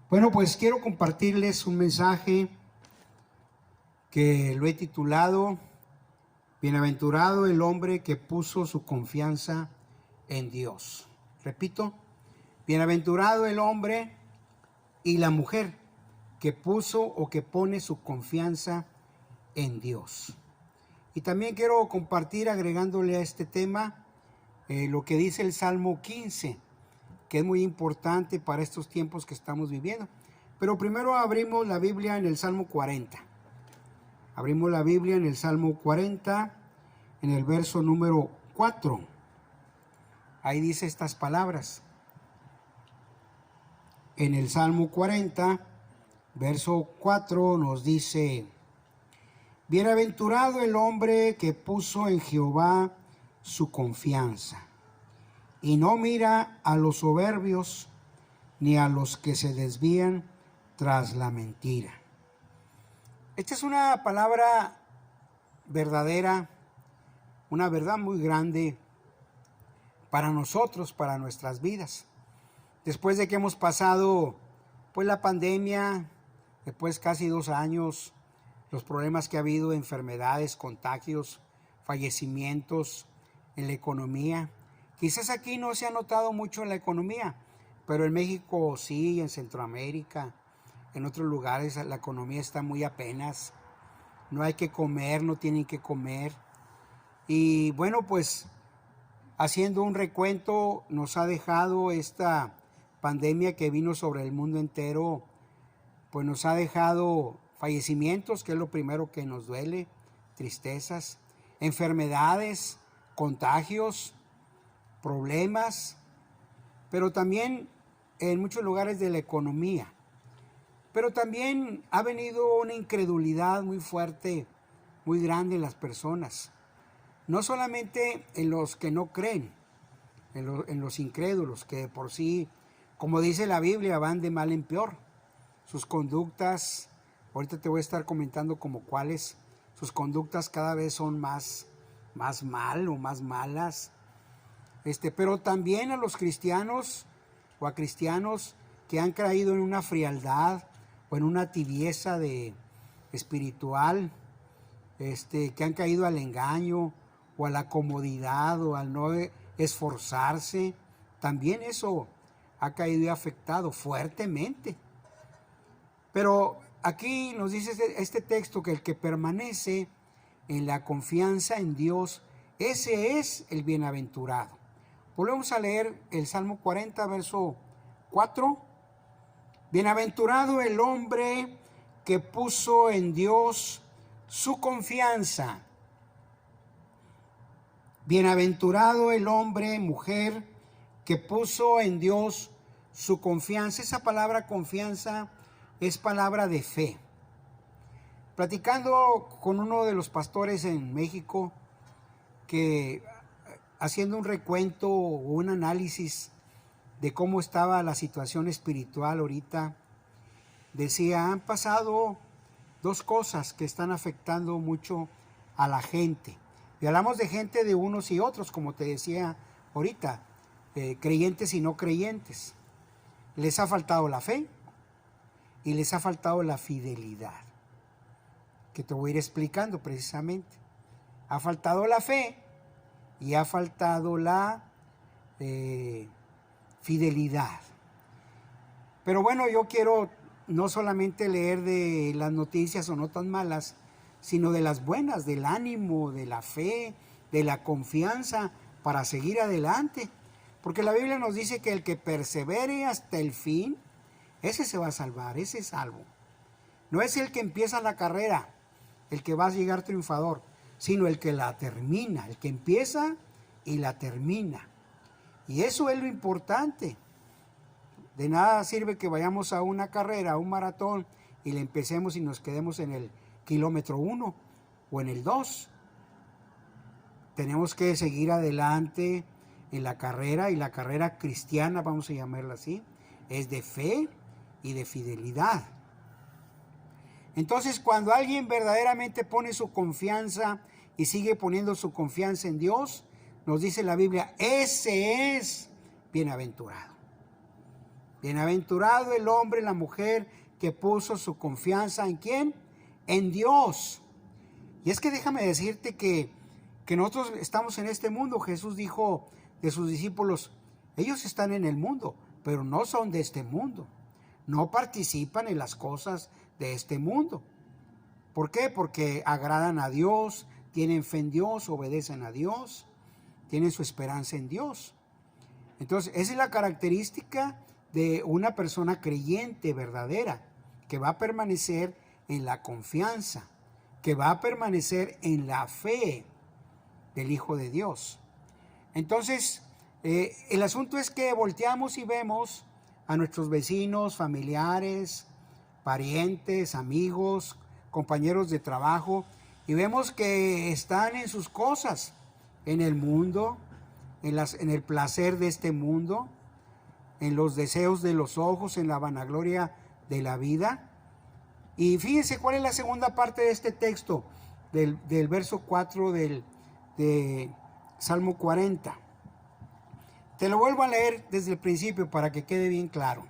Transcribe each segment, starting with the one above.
Bueno, pues quiero compartirles un mensaje que lo he titulado Bienaventurado el hombre que puso su confianza en Dios. Repito, bienaventurado el hombre y la mujer que puso o que pone su confianza en Dios. Y también quiero compartir, agregándole a este tema, lo que dice el Salmo 15, que es muy importante para estos tiempos que estamos viviendo. Pero primero abrimos la Biblia en el Salmo 40. Abrimos la Biblia en el Salmo 40, en el verso número 4. Ahí dice estas palabras. En el Salmo 40, verso 4 nos dice: Bienaventurado el hombre que puso en Jehová su confianza, y no mira a los soberbios, ni a los que se desvían tras la mentira. Esta es una palabra verdadera, una verdad muy grande para nosotros, para nuestras vidas. Después de que hemos pasado pues la pandemia, después casi 2 años, los problemas que ha habido, enfermedades, contagios, fallecimientos en la economía. Quizás aquí no se ha notado mucho en la economía, pero en México sí, en Centroamérica, en otros lugares la economía está muy apenas. No hay que comer, no tienen que comer. Y bueno, pues haciendo un recuento, nos ha dejado esta pandemia que vino sobre el mundo entero, pues nos ha dejado fallecimientos, que es lo primero que nos duele, tristezas, enfermedades, contagios, problemas, pero también en muchos lugares de la economía. Pero también ha venido una incredulidad muy fuerte, muy grande en las personas. No solamente en los que no creen, en los incrédulos, que por sí, como dice la Biblia, van de mal en peor. Sus conductas, ahorita te voy a estar comentando como cuáles, sus conductas cada vez son más mal o más malas. Pero también a los cristianos o a cristianos que han caído en una frialdad o en una tibieza espiritual, que han caído al engaño o a la comodidad o al no esforzarse. También eso ha caído y afectado fuertemente. Pero aquí nos dice este texto que el que permanece en la confianza en Dios, ese es el bienaventurado. Volvemos a leer el Salmo 40, verso 4. Bienaventurado el hombre que puso en Dios su confianza. Bienaventurado el hombre, mujer, que puso en Dios su confianza. Esa palabra confianza es palabra de fe. Platicando con uno de los pastores en México, que haciendo un recuento o un análisis de cómo estaba la situación espiritual ahorita, decía, han pasado 2 cosas que están afectando mucho a la gente. Y hablamos de gente de unos y otros, como te decía ahorita, creyentes y no creyentes. Les ha faltado la fe y les ha faltado la fidelidad, que te voy a ir explicando precisamente. Ha faltado la fe y ha faltado la fidelidad. Pero bueno, yo quiero no solamente leer de las noticias o notas malas, sino de las buenas, del ánimo, de la fe, de la confianza para seguir adelante. Porque la Biblia nos dice que el que persevere hasta el fin, ese se va a salvar, ese es salvo. No es el que empieza la carrera, el que va a llegar triunfador, sino el que la termina, el que empieza y la termina. Y eso es lo importante. De nada sirve que vayamos a una carrera, a un maratón, y le empecemos y nos quedemos en el kilómetro 1 o en el 2. Tenemos que seguir adelante en la carrera, y la carrera cristiana, vamos a llamarla así, es de fe y de fidelidad. Entonces, cuando alguien verdaderamente pone su confianza y sigue poniendo su confianza en Dios, nos dice la Biblia, ese es bienaventurado. Bienaventurado el hombre, la mujer que puso su confianza ¿en quién? En Dios. Y es que déjame decirte que nosotros estamos en este mundo. Jesús dijo de sus discípulos, ellos están en el mundo, pero no son de este mundo. No participan en las cosas de este mundo. ¿Por qué? Porque agradan a Dios, tienen fe en Dios, obedecen a Dios, tienen su esperanza en Dios. Entonces, esa es la característica de una persona creyente verdadera, que va a permanecer en la confianza, que va a permanecer en la fe del Hijo de Dios. Entonces, el asunto es que volteamos y vemos a nuestros vecinos, familiares, parientes, amigos, compañeros de trabajo, y vemos que están en sus cosas, en el mundo, en el placer de este mundo, en los deseos de los ojos, en la vanagloria de la vida. Y fíjense cuál es la segunda parte de este texto, del verso 4 de Salmo 40. Te lo vuelvo a leer desde el principio para que quede bien claro.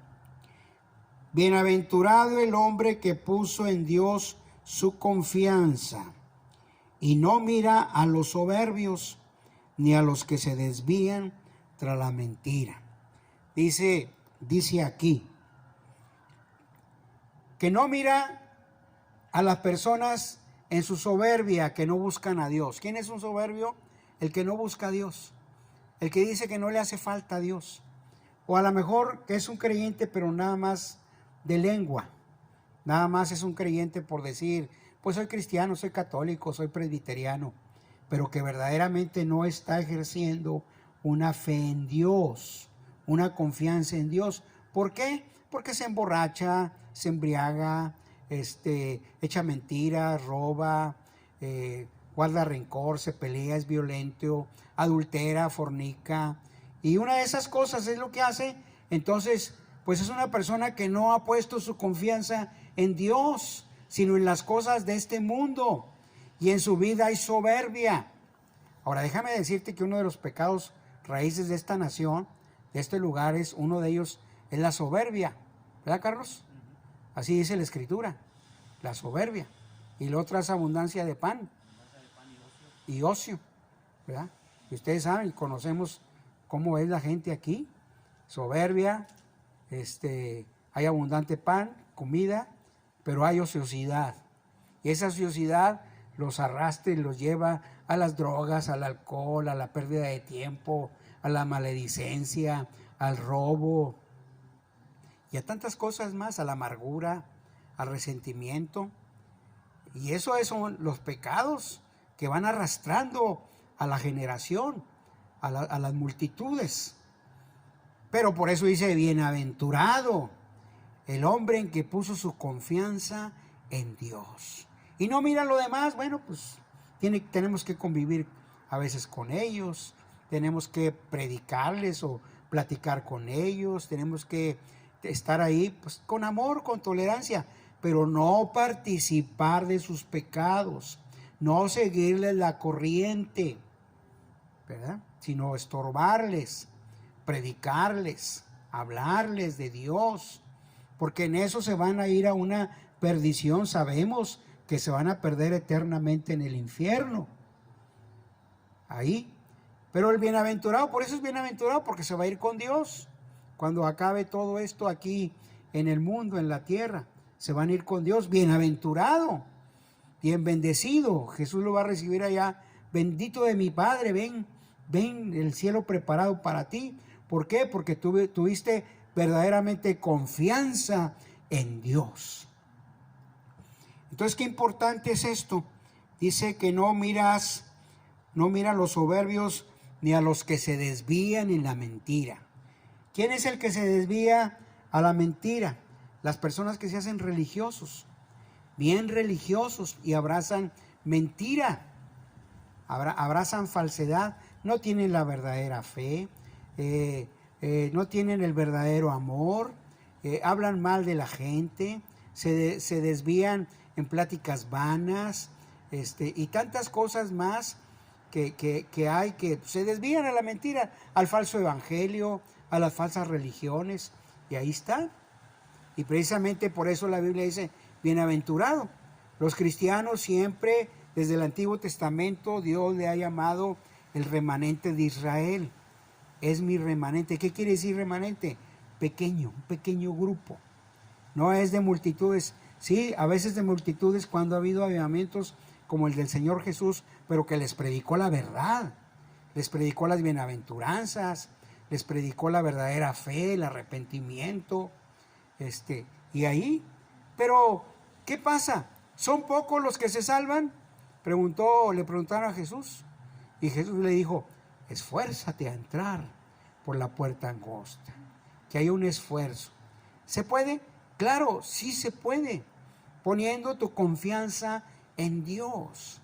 Bienaventurado el hombre que puso en Dios su confianza y no mira a los soberbios ni a los que se desvían tras la mentira. Dice aquí, que no mira a las personas en su soberbia que no buscan a Dios. ¿Quién es un soberbio? El que no busca a Dios, el que dice que no le hace falta a Dios, o a lo mejor que es un creyente pero nada más de lengua, nada más es un creyente por decir, pues soy cristiano, soy católico, soy presbiteriano, pero que verdaderamente no está ejerciendo una fe en Dios, una confianza en Dios. ¿Por qué? Porque se emborracha, se embriaga, echa mentiras, roba, guarda rencor, se pelea, es violento, adultera, fornica, y una de esas cosas es lo que hace. Entonces, pues es una persona que no ha puesto su confianza en Dios, sino en las cosas de este mundo, y en su vida hay soberbia. Ahora déjame decirte que uno de los pecados raíces de esta nación, de este lugar, uno de ellos es la soberbia, ¿verdad, Carlos? Así dice la Escritura, la soberbia. Y la otra es abundancia de pan y ocio, ¿verdad? Y ustedes saben, conocemos cómo es la gente aquí, soberbia, hay abundante pan, comida, pero hay ociosidad. Y esa ociosidad los arrastra y los lleva a las drogas, al alcohol, a la pérdida de tiempo, a la maledicencia, al robo y a tantas cosas más, a la amargura, al resentimiento. Y eso son los pecados que van arrastrando a la generación, a las multitudes. Pero por eso dice, bienaventurado el hombre en que puso su confianza en Dios. Y no mira lo demás. Bueno, pues tenemos que convivir a veces con ellos, tenemos que predicarles o platicar con ellos, tenemos que estar ahí pues con amor, con tolerancia, pero no participar de sus pecados, no seguirles la corriente, ¿verdad? Sino estorbarles, predicarles, hablarles de Dios, porque en eso se van a ir a una perdición. Sabemos que se van a perder eternamente en el infierno, ahí. Pero el bienaventurado, por eso es bienaventurado, porque se va a ir con Dios. Cuando acabe todo esto aquí en el mundo, en la tierra, se van a ir con Dios. Bienaventurado, bien bendecido. Jesús lo va a recibir allá. Bendito de mi Padre, ven el cielo preparado para ti. ¿Por qué? Porque tuviste verdaderamente confianza en Dios. Entonces, qué importante es esto. Dice que no mira a los soberbios ni a los que se desvían en la mentira. ¿Quién es el que se desvía a la mentira? Las personas que se hacen religiosos, bien religiosos, y abrazan mentira, abrazan falsedad, no tienen la verdadera fe, no tienen el verdadero amor, hablan mal de la gente, se desvían en pláticas vanas, y tantas cosas más que hay, que se desvían a la mentira, al falso evangelio, a las falsas religiones. Y ahí está. Y precisamente por eso la Biblia dice, bienaventurado. Los cristianos siempre, desde el Antiguo Testamento, Dios le ha llamado el remanente de Israel. Es mi remanente. ¿Qué quiere decir remanente? Pequeño, un pequeño grupo. No es de multitudes. Sí, a veces de multitudes cuando ha habido avivamientos como el del Señor Jesús, pero que les predicó la verdad. Les predicó las bienaventuranzas, les predicó la verdadera fe, el arrepentimiento. Y ahí, pero ¿qué pasa? ¿Son pocos los que se salvan? Le preguntaron a Jesús. Y Jesús le dijo, esfuérzate a entrar por la puerta angosta. Que haya un esfuerzo. ¿Se puede? Claro, sí se puede. Poniendo tu confianza en Dios.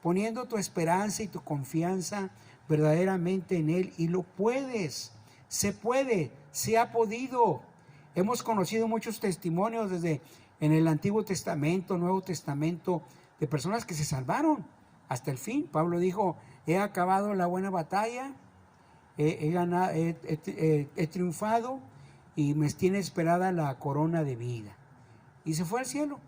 Poniendo tu esperanza y tu confianza verdaderamente en Él. Y lo puedes. Se puede. Se ha podido. Hemos conocido muchos testimonios desde en el Antiguo Testamento, Nuevo Testamento, de personas que se salvaron hasta el fin. Pablo dijo, he acabado la buena batalla, he triunfado y me tiene esperada la corona de vida. Y se fue al cielo.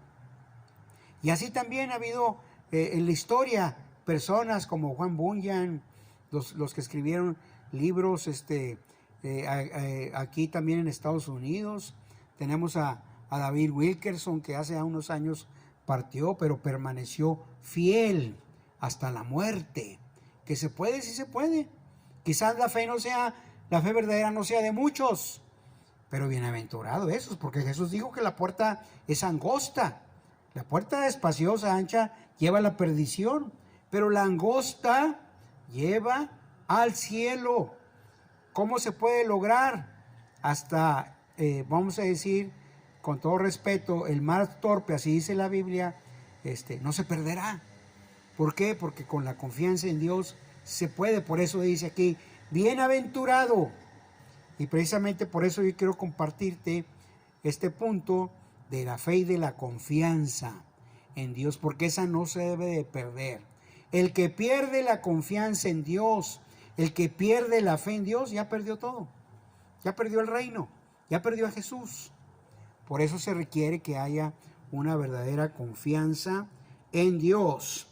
Y así también ha habido en la historia personas como Juan Bunyan, los que escribieron libros, aquí también en Estados Unidos. Tenemos a David Wilkerson, que hace unos años partió, pero permaneció fiel hasta la muerte. Que se puede, sí se puede. Quizás la fe verdadera no sea de muchos, pero bienaventurados esos, porque Jesús dijo que la puerta es angosta. La puerta espaciosa, ancha, lleva a la perdición, pero la angosta lleva al cielo. ¿Cómo se puede lograr? Hasta, vamos a decir, con todo respeto, el más torpe, así dice la Biblia, no se perderá. ¿Por qué? Porque con la confianza en Dios se puede. Por eso dice aquí, bienaventurado. Y precisamente por eso yo quiero compartirte este punto de la fe y de la confianza en Dios, porque esa no se debe de perder. El que pierde la confianza en Dios, el que pierde la fe en Dios, ya perdió todo. Ya perdió el reino, ya perdió a Jesús. Por eso se requiere que haya una verdadera confianza en Dios.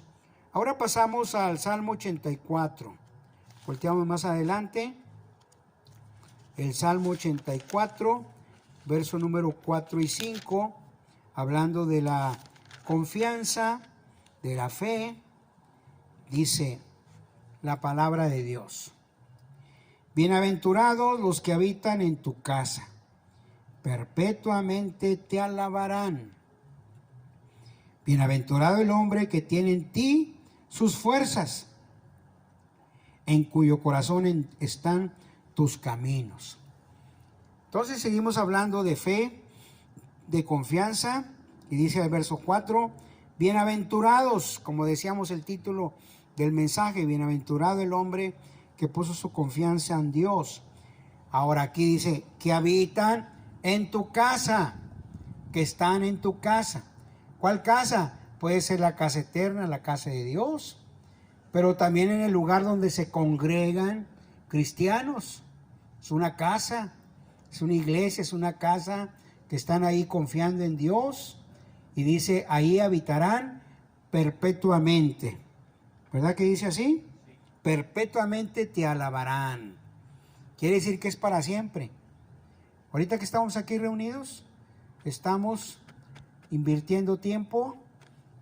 Ahora pasamos al Salmo 84. Volteamos más adelante. El Salmo 84, verso número 4 y 5, hablando de la confianza, de la fe, dice la palabra de Dios. Bienaventurados los que habitan en tu casa, perpetuamente te alabarán. Bienaventurado el hombre que tiene en ti sus fuerzas, en cuyo corazón están tus caminos. Entonces seguimos hablando de fe, de confianza, y dice el verso 4, bienaventurados, como decíamos el título del mensaje, bienaventurado el hombre que puso su confianza en Dios. Ahora aquí dice, que habitan en tu casa, que están en tu casa. ¿Cuál casa? Puede ser la casa eterna, la casa de Dios, pero también en el lugar donde se congregan cristianos. Es una casa, es una iglesia, es una casa que están ahí confiando en Dios, y dice, ahí habitarán perpetuamente. ¿Verdad que dice así? Perpetuamente te alabarán. Quiere decir que es para siempre. Ahorita que estamos aquí reunidos, estamos invirtiendo tiempo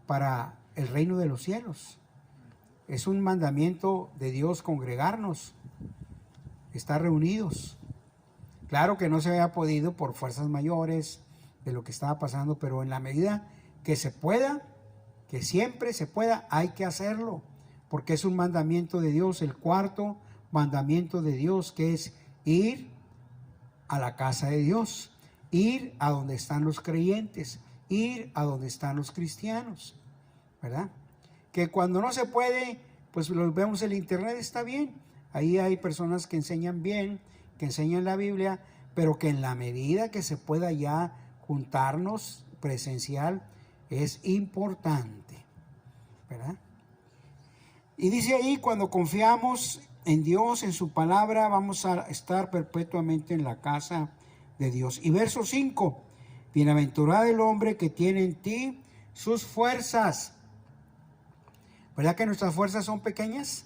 para el reino de los cielos. Es un mandamiento de Dios congregarnos, estar reunidos. Claro que no se había podido por fuerzas mayores de lo que estaba pasando, pero en la medida que se pueda, que siempre se pueda, hay que hacerlo, porque es un mandamiento de Dios, el cuarto mandamiento de Dios, que es ir a la casa de Dios, ir a donde están los creyentes, ir a donde están los cristianos, ¿verdad? Que cuando no se puede, pues lo vemos en el internet, está bien. Ahí hay personas que enseñan bien, que enseñan la Biblia, pero que en la medida que se pueda ya juntarnos presencial, es importante, ¿verdad? Y dice ahí, cuando confiamos en Dios, en su palabra, vamos a estar perpetuamente en la casa de Dios. Y verso 5, bienaventurado el hombre que tiene en ti sus fuerzas. ¿Verdad que nuestras fuerzas son pequeñas?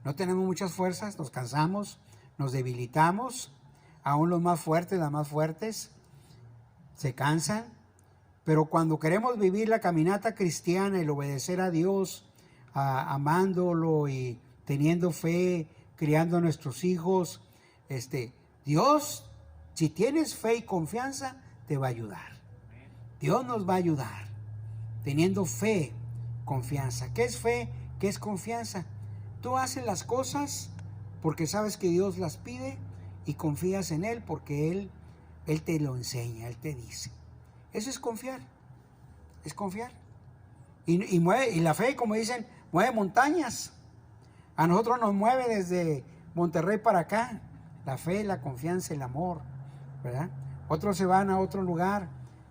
No tenemos muchas fuerzas, nos cansamos, nos debilitamos. Aún los más fuertes, las más fuertes, se cansan. Pero cuando queremos vivir la caminata cristiana, el obedecer a Dios, amándolo y teniendo fe, criando a nuestros hijos, Dios, si tienes fe y confianza, te va a ayudar. Dios nos va a ayudar, teniendo fe, confianza. ¿Qué es fe? ¿Qué es confianza? Tú haces las cosas porque sabes que Dios las pide y confías en Él porque Él te lo enseña, Él te dice. Eso es confiar, es confiar. Y la fe, como dicen, mueve montañas. A nosotros nos mueve desde Monterrey para acá. La fe, la confianza, el amor, ¿verdad? Otros se van a otro lugar.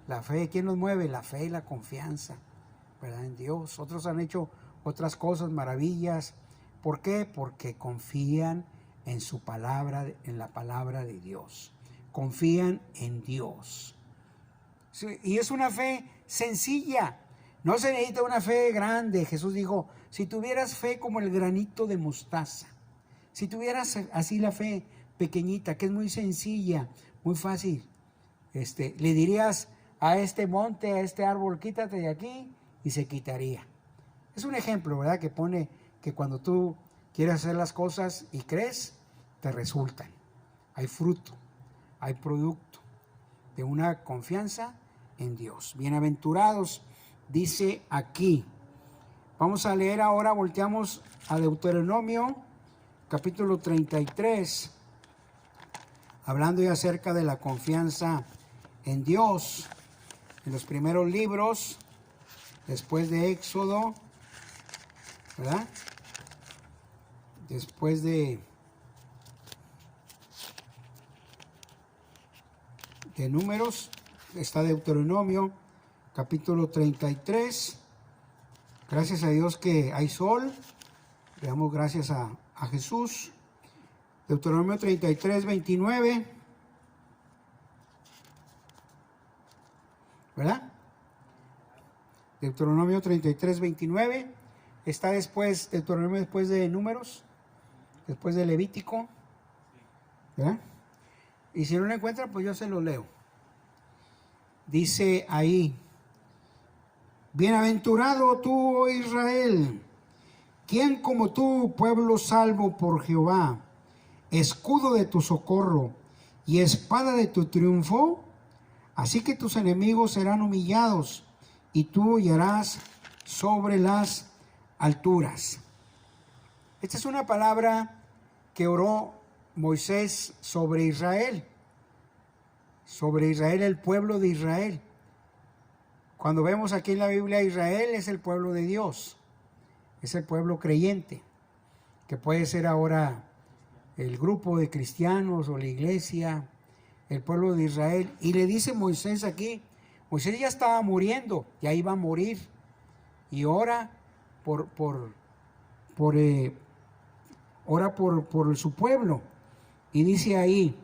La fe, ¿quién nos mueve? La fe y la confianza, ¿verdad? En Dios. Otros han hecho otras cosas, maravillas. ¿Por qué? Porque confían en su palabra, en la palabra de Dios. Confían en Dios. Y es una fe sencilla. No se necesita una fe grande. Jesús dijo, si tuvieras fe como el granito de mostaza, si tuvieras así la fe pequeñita, que es muy sencilla, muy fácil, le dirías a este monte, a este árbol, quítate de aquí, y se quitaría. Es un ejemplo, ¿verdad? Que pone que cuando tú quieres hacer las cosas y crees, te resultan. Hay fruto, hay producto de una confianza en Dios. Bienaventurados, dice aquí. Vamos a leer ahora, volteamos a Deuteronomio, capítulo 33, hablando ya acerca de la confianza en Dios. En los primeros libros, después de Éxodo, ¿verdad? Después de Números, está Deuteronomio, capítulo 33. Gracias a Dios que hay sol. Le damos gracias a Jesús. Deuteronomio 33, 29. ¿Verdad? Deuteronomio 33, 29. Está después, Deuteronomio después de Números, después de Levítico. ¿Verdad? Y si no lo encuentran, pues yo se lo leo. Dice ahí, bienaventurado tú, oh Israel, ¿quién como tú, pueblo salvo por Jehová, escudo de tu socorro y espada de tu triunfo? Así que tus enemigos serán humillados y tú hollarás sobre las alturas. Esta es una palabra que oró Moisés sobre Israel, el pueblo de Israel. Cuando vemos aquí en la Biblia, Israel es el pueblo de Dios, es el pueblo creyente, que puede ser ahora el grupo de cristianos o la iglesia, el pueblo de Israel. Y le dice Moisés aquí, Moisés ya estaba muriendo, ya iba a morir, y ora por su pueblo. Y dice ahí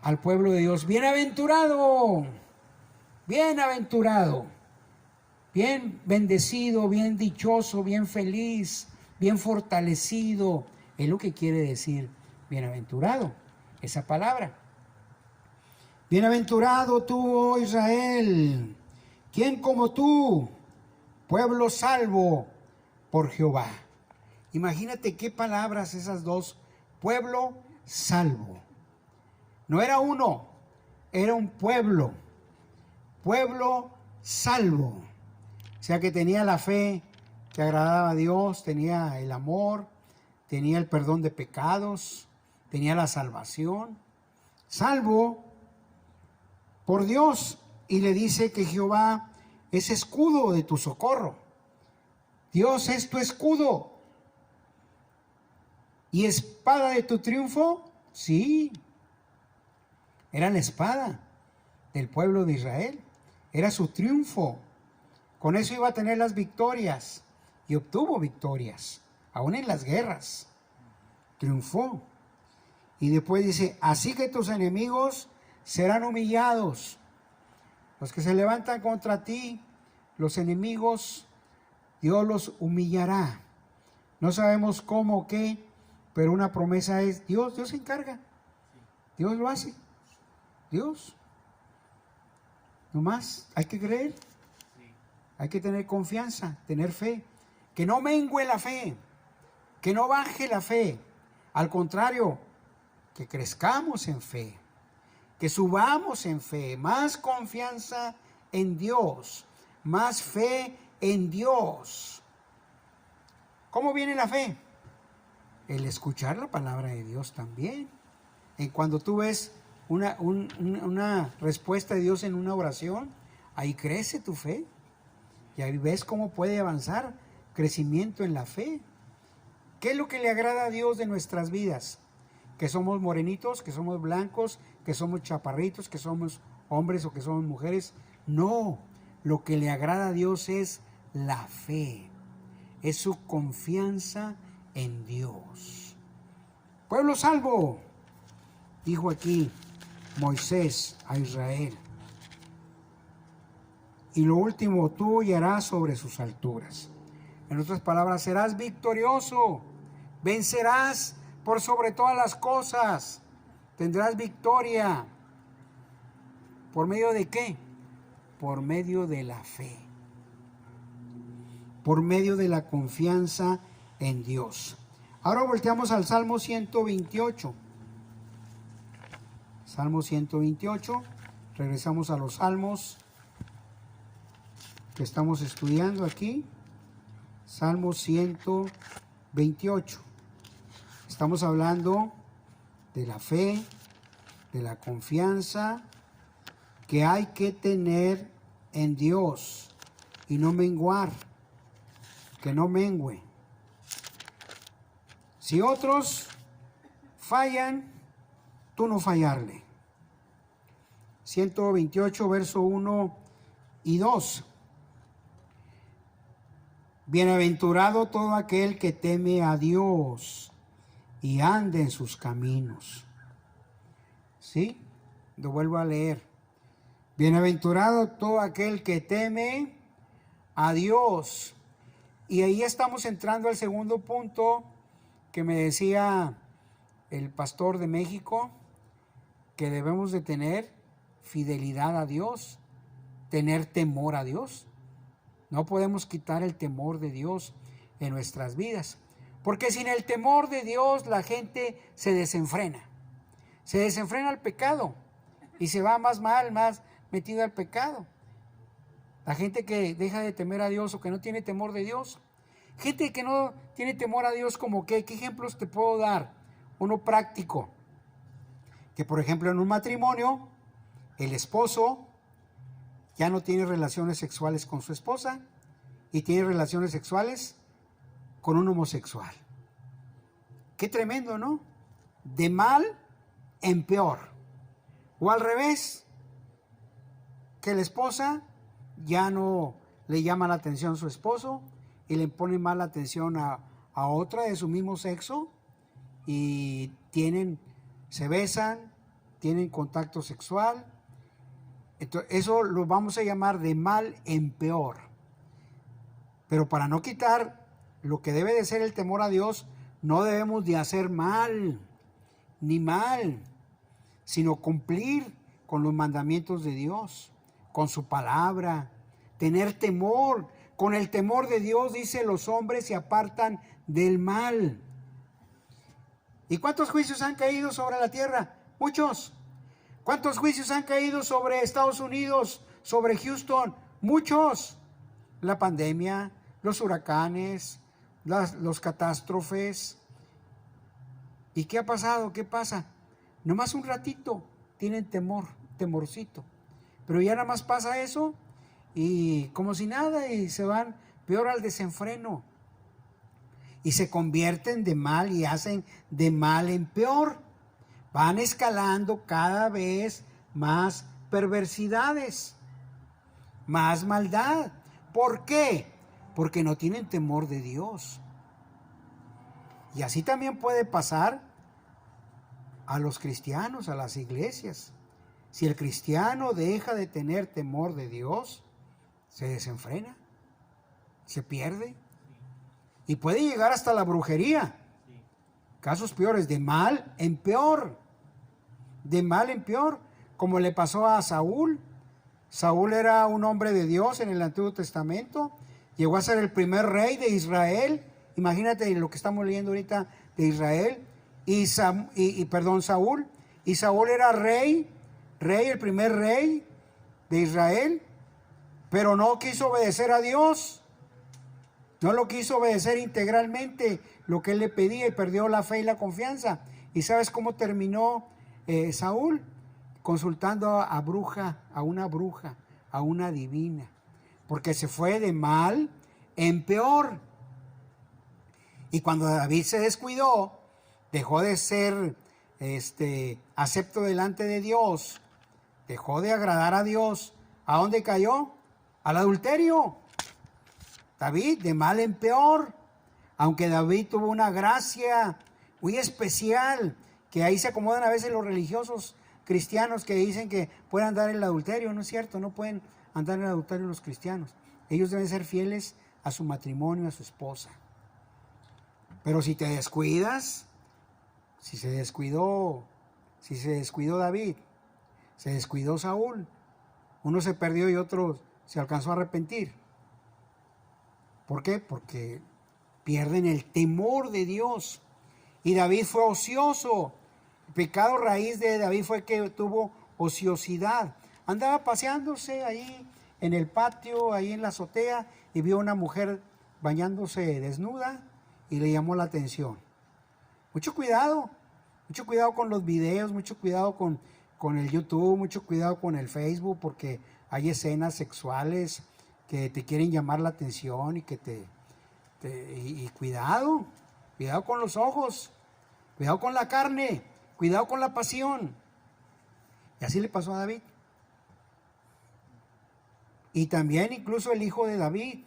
al pueblo de Dios, bienaventurado, bienaventurado, bien bendecido, bien dichoso, bien feliz, bien fortalecido. Es lo que quiere decir bienaventurado, esa palabra. Bienaventurado tú, oh Israel, ¿quién como tú, pueblo salvo por Jehová? Imagínate qué palabras esas dos, pueblo salvo. No era uno, era un pueblo salvo. O sea que tenía la fe que agradaba a Dios, tenía el amor, tenía el perdón de pecados, tenía la salvación. Salvo por Dios. Y le dice que Jehová es escudo de tu socorro. Dios es tu escudo. ¿Y espada de tu triunfo? Sí. Era la espada del pueblo de Israel. Era su triunfo. Con eso iba a tener las victorias. Y obtuvo victorias. Aún en las guerras. Triunfó. Y después dice, así que tus enemigos serán humillados. Los que se levantan contra ti, los enemigos, Dios los humillará. No sabemos cómo o qué, pero una promesa es, Dios se encarga. Dios lo hace. Dios. Nomás hay que creer. Hay que tener confianza, tener fe. Que no mengue la fe. Que no baje la fe. Al contrario, que crezcamos en fe. Que subamos en fe. Más confianza en Dios. Más fe en Dios. ¿Cómo viene la fe? El escuchar la palabra de Dios también. Y cuando tú ves una respuesta de Dios en una oración, ahí crece tu fe. Y ahí ves cómo puede avanzar crecimiento en la fe. ¿Qué es lo que le agrada a Dios de nuestras vidas? Que somos morenitos, que somos blancos, que somos chaparritos, que somos hombres o que somos mujeres. No, lo que le agrada a Dios es la fe. Es su confianza en Dios. Pueblo salvo, dijo aquí Moisés a Israel. Y lo último, tú hollarás sobre sus alturas. En otras palabras, serás victorioso, vencerás por sobre todas las cosas, tendrás victoria. ¿Por medio de qué? Por medio de la fe, por medio de la confianza en Dios. Ahora volteamos al Salmo 128. Salmo 128, regresamos a los salmos que estamos estudiando aquí. Salmo 128. Estamos hablando de la fe, de la confianza que hay que tener en Dios y no menguar, que no mengue. Si otros fallan, tú no fallarle. 128, verso 1 y 2. Bienaventurado todo aquel que teme a Dios y ande en sus caminos. ¿Sí? Lo vuelvo a leer. Bienaventurado todo aquel que teme a Dios. Y ahí estamos entrando al segundo punto que me decía el pastor de México, que debemos de tener fidelidad a Dios, tener temor a Dios. No podemos quitar el temor de Dios en nuestras vidas, porque sin el temor de Dios la gente se desenfrena al pecado y se va más mal, más metido al pecado. La gente que deja de temer a Dios o que no tiene temor de Dios, gente que no tiene temor a Dios, como ¿qué ejemplos te puedo dar? Uno práctico, que por ejemplo en un matrimonio el esposo ya no tiene relaciones sexuales con su esposa y tiene relaciones sexuales con un homosexual. Qué tremendo, ¿no? De mal en peor. O al revés, que la esposa ya no le llama la atención a su esposo y le pone mala atención a otra de su mismo sexo y se besan, tienen contacto sexual. Entonces, eso lo vamos a llamar de mal en peor. Pero para no quitar lo que debe de ser el temor a Dios, no debemos de hacer mal, ni mal, sino cumplir con los mandamientos de Dios, con su palabra, tener temor. Con el temor de Dios, dice, los hombres se apartan del mal. ¿Y cuántos juicios han caído sobre la tierra? Muchos. ¿Cuántos juicios han caído sobre Estados Unidos, sobre Houston? Muchos. La pandemia, los huracanes, los catástrofes. ¿Y qué ha pasado? ¿Qué pasa? Nomás un ratito tienen temorcito. Pero ya nada más pasa eso y como si nada y se van peor al desenfreno. Y se convierten de mal y hacen de mal en peor. Van escalando cada vez más perversidades, más maldad. ¿Por qué? Porque no tienen temor de Dios. Y así también puede pasar a los cristianos, a las iglesias. Si el cristiano deja de tener temor de Dios, se desenfrena, se pierde y puede llegar hasta la brujería. Casos peores, de mal en peor, de mal en peor, como le pasó a Saúl. Saúl era un hombre de Dios en el Antiguo Testamento, llegó a ser el primer rey de Israel. Imagínate lo que estamos leyendo ahorita de Israel. Saúl. Y Saúl era rey, el primer rey de Israel, pero no quiso obedecer a Dios. No lo quiso obedecer integralmente lo que él le pedía y perdió la fe y la confianza. ¿Y sabes cómo terminó Saúl? Consultando a una bruja, a una divina. Porque se fue de mal en peor. Y cuando David se descuidó, dejó de ser acepto delante de Dios, dejó de agradar a Dios. ¿A dónde cayó? Al adulterio. David, de mal en peor. Aunque David tuvo una gracia muy especial, que ahí se acomodan a veces los religiosos cristianos que dicen que pueden andar en el adulterio. No es cierto, no pueden andar en el adulterio los cristianos. Ellos deben ser fieles a su matrimonio, a su esposa. Pero si te descuidas, si se descuidó David, se descuidó Saúl, uno se perdió y otro se alcanzó a arrepentir. ¿Por qué? Porque pierden el temor de Dios. Y David fue ocioso. El pecado raíz de David fue que tuvo ociosidad. Andaba paseándose ahí en el patio, ahí en la azotea, y vio a una mujer bañándose desnuda y le llamó la atención. Mucho cuidado con los videos, mucho cuidado con el YouTube, mucho cuidado con el Facebook, porque hay escenas sexuales que te quieren llamar la atención y que y cuidado con los ojos, cuidado con la carne, cuidado con la pasión. Y así le pasó a David. Y también incluso el hijo de David,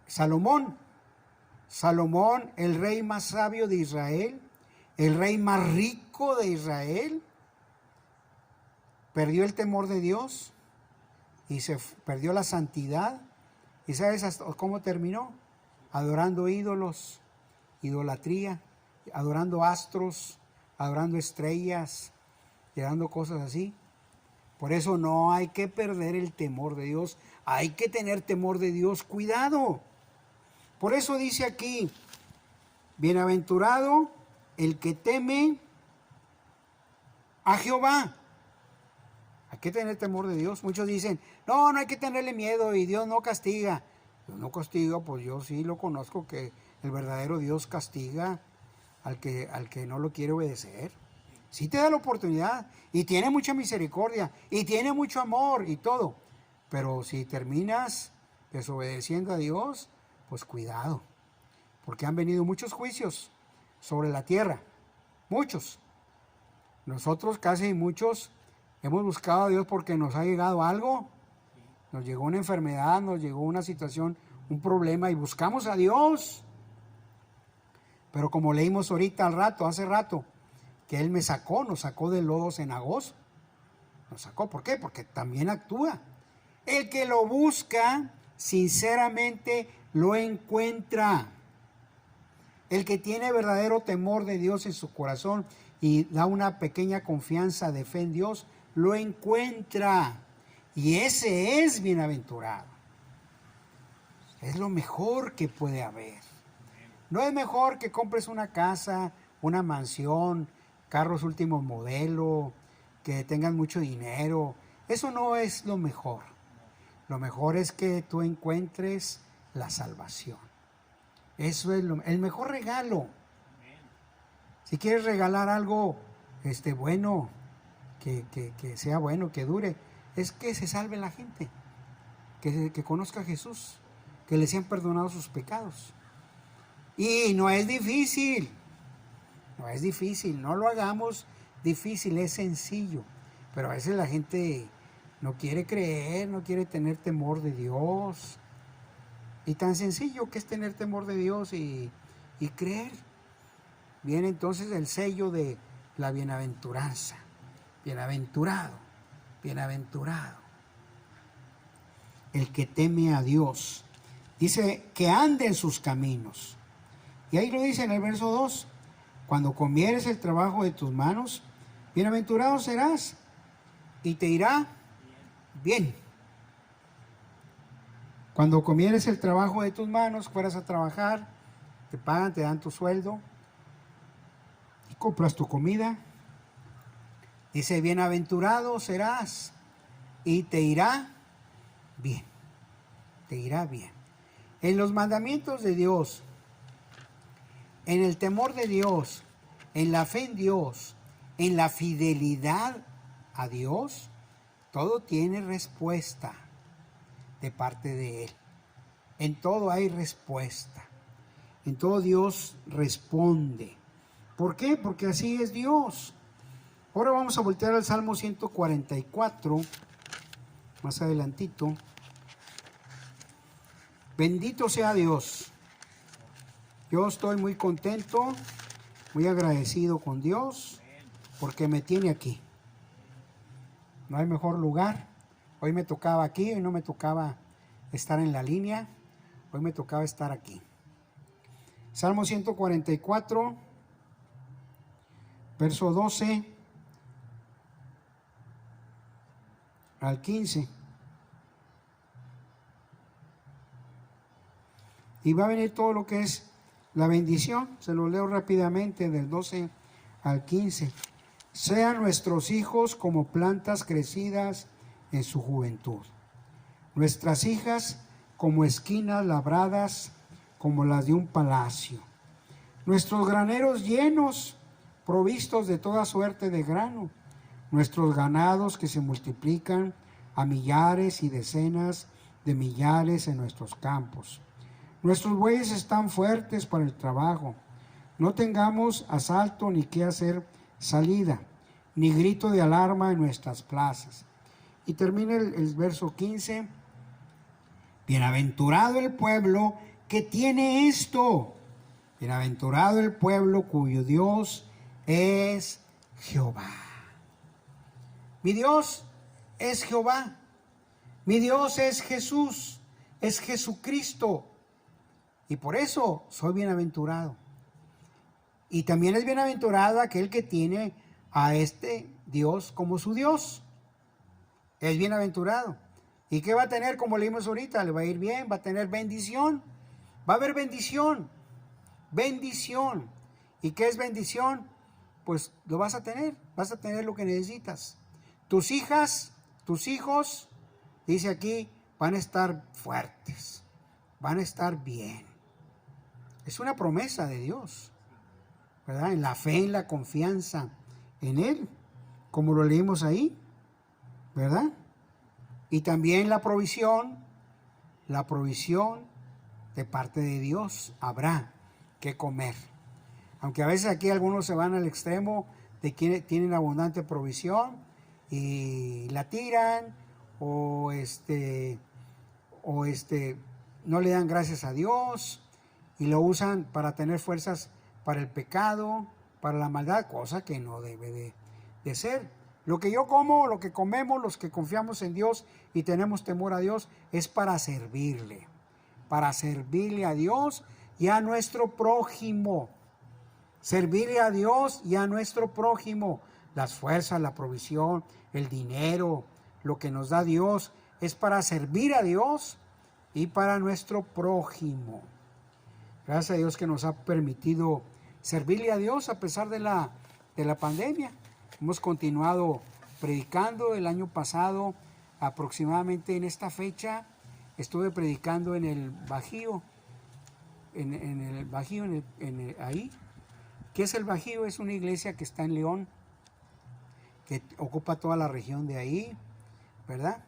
Salomón, el rey más sabio de Israel, el rey más rico de Israel, perdió el temor de Dios y se perdió la santidad. ¿Y sabes hasta cómo terminó? Adorando ídolos, idolatría, adorando astros, adorando estrellas, y adorando cosas así. Por eso no hay que perder el temor de Dios, hay que tener temor de Dios, cuidado. Por eso dice aquí, bienaventurado el que teme a Jehová. Hay que tener temor de Dios. Muchos dicen, no hay que tenerle miedo y Dios no castiga. Dios no castiga, pues yo sí lo conozco, que el verdadero Dios castiga al que no lo quiere obedecer. Sí te da la oportunidad y tiene mucha misericordia y tiene mucho amor y todo. Pero si terminas desobedeciendo a Dios, pues cuidado. Porque han venido muchos juicios sobre la tierra. Muchos. Nosotros casi muchos hemos buscado a Dios porque nos ha llegado algo. Nos llegó una enfermedad, nos llegó una situación, un problema y buscamos a Dios. Pero como leímos ahorita hace rato, que Él nos sacó del lodo cenagoso. Nos sacó, ¿por qué? Porque también actúa. El que lo busca, sinceramente, lo encuentra. El que tiene verdadero temor de Dios en su corazón y da una pequeña confianza de fe en Dios, lo encuentra. Y ese es bienaventurado. Es lo mejor que puede haber. No es mejor que compres una casa, una mansión, carros último modelo, que tengan mucho dinero. Eso no es lo mejor. Lo mejor es que tú encuentres la salvación. Eso es el mejor regalo. Si quieres regalar algo bueno, que sea bueno, que dure, es que se salve la gente, que conozca a Jesús, que le sean perdonados sus pecados. Y no es difícil, no lo hagamos difícil, es sencillo. Pero a veces la gente no quiere creer, no quiere tener temor de Dios. Y tan sencillo que es tener temor de Dios y creer. Viene entonces el sello de la bienaventuranza. Bienaventurado, bienaventurado el que teme a Dios. Dice que ande en sus caminos. Y ahí lo dice en el verso 2. Cuando comieres el trabajo de tus manos, bienaventurado serás y te irá bien. Cuando comieres el trabajo de tus manos, fueras a trabajar, te pagan, te dan tu sueldo y compras tu comida. Dice, bienaventurado serás y te irá bien. Te irá bien. En los mandamientos de Dios, en el temor de Dios, en la fe en Dios, en la fidelidad a Dios, todo tiene respuesta de parte de Él. En todo hay respuesta. En todo Dios responde. ¿Por qué? Porque así es Dios. Ahora vamos a voltear al Salmo 144, más adelantito. Bendito sea Dios. Yo estoy muy contento, muy agradecido con Dios, porque me tiene aquí. No hay mejor lugar. Hoy me tocaba aquí, hoy no me tocaba estar en la línea, hoy me tocaba estar aquí. Salmo 144, verso 12 al 15. Y va a venir todo lo que es la bendición. Se lo leo rápidamente del 12 al 15. Sean nuestros hijos como plantas crecidas en su juventud. Nuestras hijas como esquinas labradas, como las de un palacio. Nuestros graneros llenos, provistos de toda suerte de grano. Nuestros ganados que se multiplican a millares y decenas de millares en nuestros campos. Nuestros bueyes están fuertes para el trabajo. No tengamos asalto ni que hacer salida, ni grito de alarma en nuestras plazas. Y termina el verso 15. Bienaventurado el pueblo que tiene esto. Bienaventurado el pueblo cuyo Dios es Jehová. Mi Dios es Jehová. Mi Dios es Jesús, es Jesucristo. Y por eso soy bienaventurado. Y también es bienaventurado aquel que tiene a este Dios como su Dios. Es bienaventurado. ¿Y qué va a tener? Como leímos ahorita, le va a ir bien, va a tener bendición. Va a haber bendición. Bendición. ¿Y qué es bendición? Pues lo vas a tener lo que necesitas. Tus hijas, tus hijos, dice aquí, van a estar fuertes, van a estar bien. Es una promesa de Dios, ¿verdad? En la fe, en la confianza en Él, como lo leímos ahí, ¿verdad? Y también la provisión de parte de Dios, habrá que comer. Aunque a veces aquí algunos se van al extremo de que tienen abundante provisión y la tiran o no le dan gracias a Dios y lo usan para tener fuerzas para el pecado, para la maldad, cosa que no debe de ser. Lo que yo como, lo que comemos, los que confiamos en Dios y tenemos temor a Dios, es para servirle a Dios y a nuestro prójimo. Servirle a Dios y a nuestro prójimo. Las fuerzas, la provisión, el dinero, lo que nos da Dios, es para servir a Dios y para nuestro prójimo. Gracias a Dios que nos ha permitido servirle a Dios a pesar de la pandemia. Hemos continuado predicando. El año pasado, aproximadamente en esta fecha, estuve predicando en el Bajío. Ahí. ¿Qué es el Bajío? Es una iglesia que está en León, que ocupa toda la región de ahí, ¿verdad?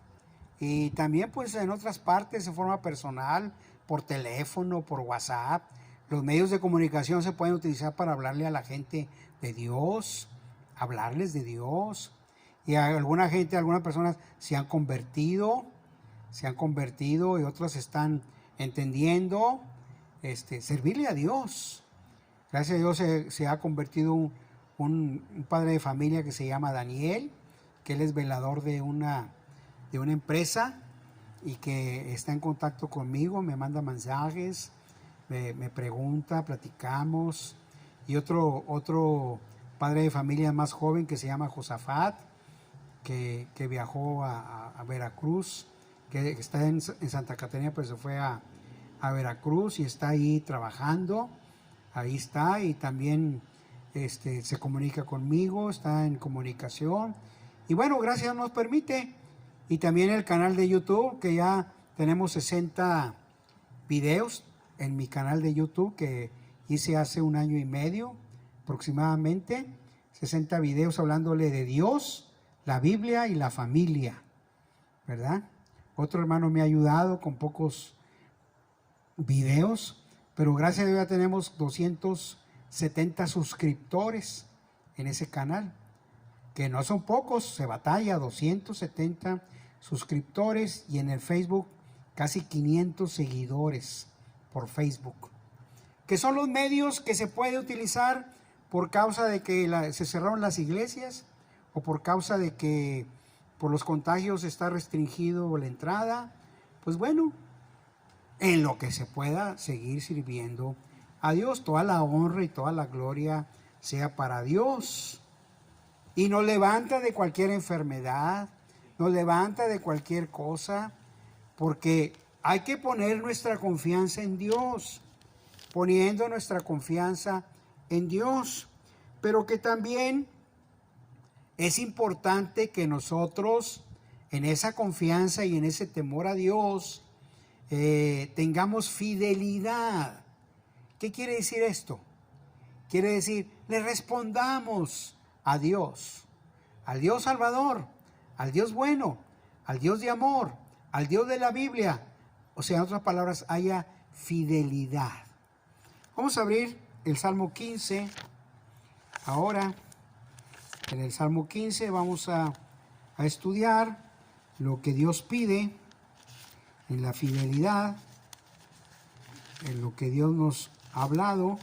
Y también pues en otras partes de forma personal, por teléfono, por WhatsApp. Los medios de comunicación se pueden utilizar para hablarle a la gente de Dios, hablarles de Dios. Y a algunas personas se han convertido y otras están entendiendo, servirle a Dios. Gracias a Dios se ha convertido un padre de familia que se llama Daniel, que él es velador de una empresa y que está en contacto conmigo, me manda mensajes, me pregunta, platicamos. Y otro padre de familia más joven que se llama Josafat, que viajó a Veracruz, que está en Santa Catarina, pero se fue a Veracruz y está ahí trabajando. Ahí está, y también se comunica conmigo, está en comunicación. Y bueno, gracias nos permite. Y también el canal de YouTube, que ya tenemos 60 videos en mi canal de YouTube que hice hace 1 año y medio aproximadamente. 60 videos hablándole de Dios, la Biblia y la familia, ¿verdad? Otro hermano me ha ayudado con pocos videos, pero gracias a Dios ya tenemos 270 suscriptores en ese canal, que no son pocos, se batalla, 270 suscriptores, y en el Facebook casi 500 seguidores por Facebook, que son los medios que se puede utilizar por causa de que se cerraron las iglesias, o por causa de que por los contagios está restringido la entrada. Pues bueno, en lo que se pueda seguir sirviendo a Dios, toda la honra y toda la gloria sea para Dios. Y nos levanta de cualquier enfermedad, nos levanta de cualquier cosa, porque hay que poner nuestra confianza en Dios, poniendo nuestra confianza en Dios, pero que también es importante que nosotros en esa confianza y en ese temor a Dios tengamos fidelidad. ¿Qué quiere decir esto? Quiere decir, le respondamos a Dios, al Dios Salvador, al Dios bueno, al Dios de amor, al Dios de la Biblia. O sea, en otras palabras, haya fidelidad. Vamos a abrir el Salmo 15. Ahora, en el Salmo 15 vamos a estudiar lo que Dios pide en la fidelidad, en lo que Dios nos ha hablado,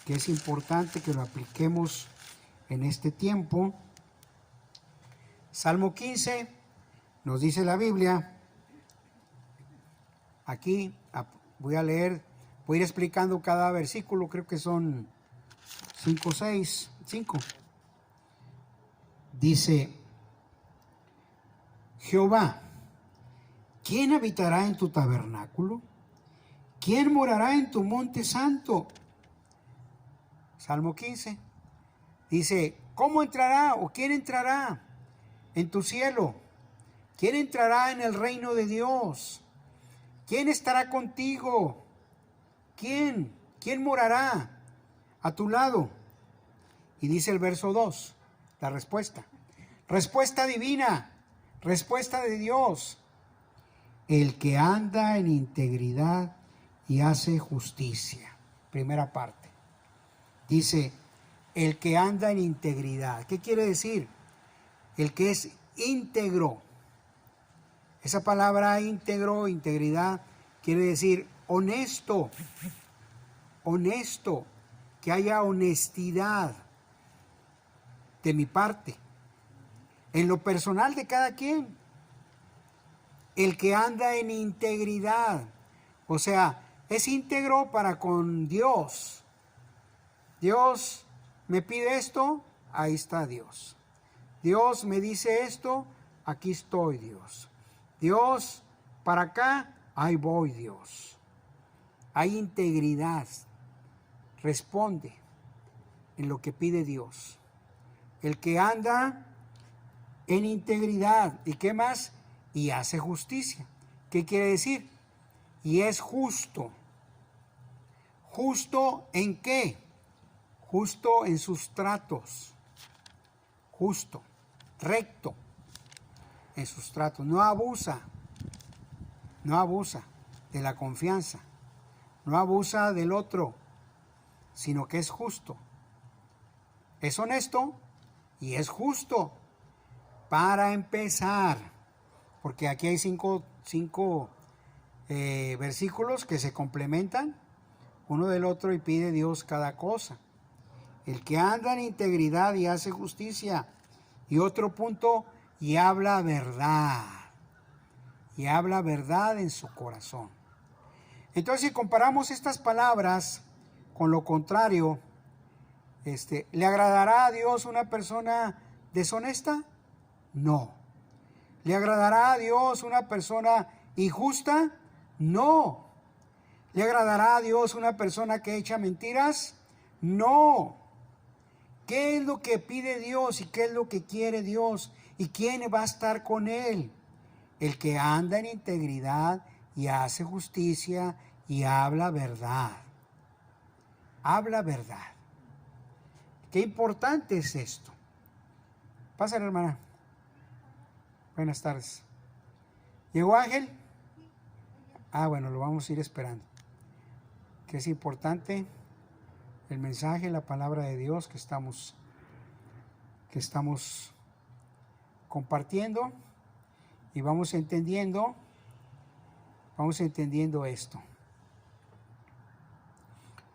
que es importante que lo apliquemos en este tiempo. Salmo 15 nos dice la Biblia. Aquí voy a leer, voy a ir explicando cada versículo, creo que son 5. Dice: Jehová, ¿quién habitará en tu tabernáculo? ¿Quién morará en tu monte santo? Salmo 15. Dice: ¿cómo entrará o quién entrará en tu cielo? ¿Quién entrará en el reino de Dios? ¿Quién estará contigo? ¿Quién morará a tu lado? Y dice el verso 2, la respuesta. Respuesta divina, respuesta de Dios. El que anda en integridad y hace justicia. Primera parte. Dice, el que anda en integridad. ¿Qué quiere decir? El que es íntegro. Esa palabra íntegro, integridad, quiere decir honesto. Honesto. Que haya honestidad de mi parte. En lo personal de cada quien. El que anda en integridad. O sea, es íntegro para con Dios. Dios me pide esto, ahí está Dios. Dios me dice esto, aquí estoy Dios. Dios, para acá, ahí voy Dios. Hay integridad. Responde en lo que pide Dios. El que anda en integridad. ¿Y qué más? Y hace justicia. ¿Qué quiere decir? Y es justo. ¿Justo en qué? Justo en sus tratos. Justo, recto en sus tratos. No abusa. No abusa de la confianza. No abusa del otro, sino que es justo. Es honesto y es justo. Para empezar, porque aquí hay cinco versículos que se complementan uno del otro y pide Dios cada cosa. El que anda en integridad y hace justicia. Y otro punto, y habla verdad. Y habla verdad en su corazón. Entonces, si comparamos estas palabras con lo contrario, ¿le agradará a Dios una persona deshonesta? No. ¿Le agradará a Dios una persona injusta? No. ¿Le agradará a Dios una persona que echa mentiras? No. ¿Qué es lo que pide Dios y qué es lo que quiere Dios? ¿Y quién va a estar con Él? El que anda en integridad y hace justicia y habla verdad. Habla verdad. Qué importante es esto. Pásale, hermana. Buenas tardes. ¿Llegó Ángel? Ah, bueno, lo vamos a ir esperando. Que es importante el mensaje, la palabra de Dios que estamos compartiendo, y vamos entendiendo esto.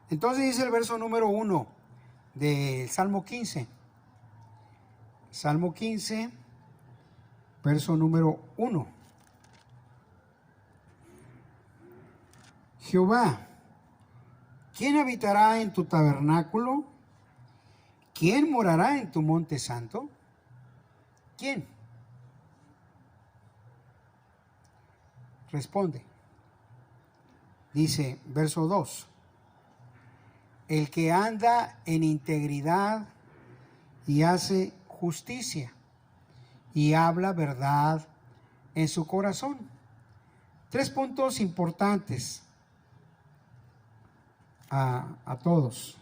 Entonces dice el verso número 1 del Salmo 15. Salmo 15, verso número 1. Jehová, ¿quién habitará en tu tabernáculo? ¿Quién morará en tu monte santo? ¿Quién? Responde. Dice, verso 2. El que anda en integridad y hace justicia y habla verdad en su corazón. 3 puntos importantes a todos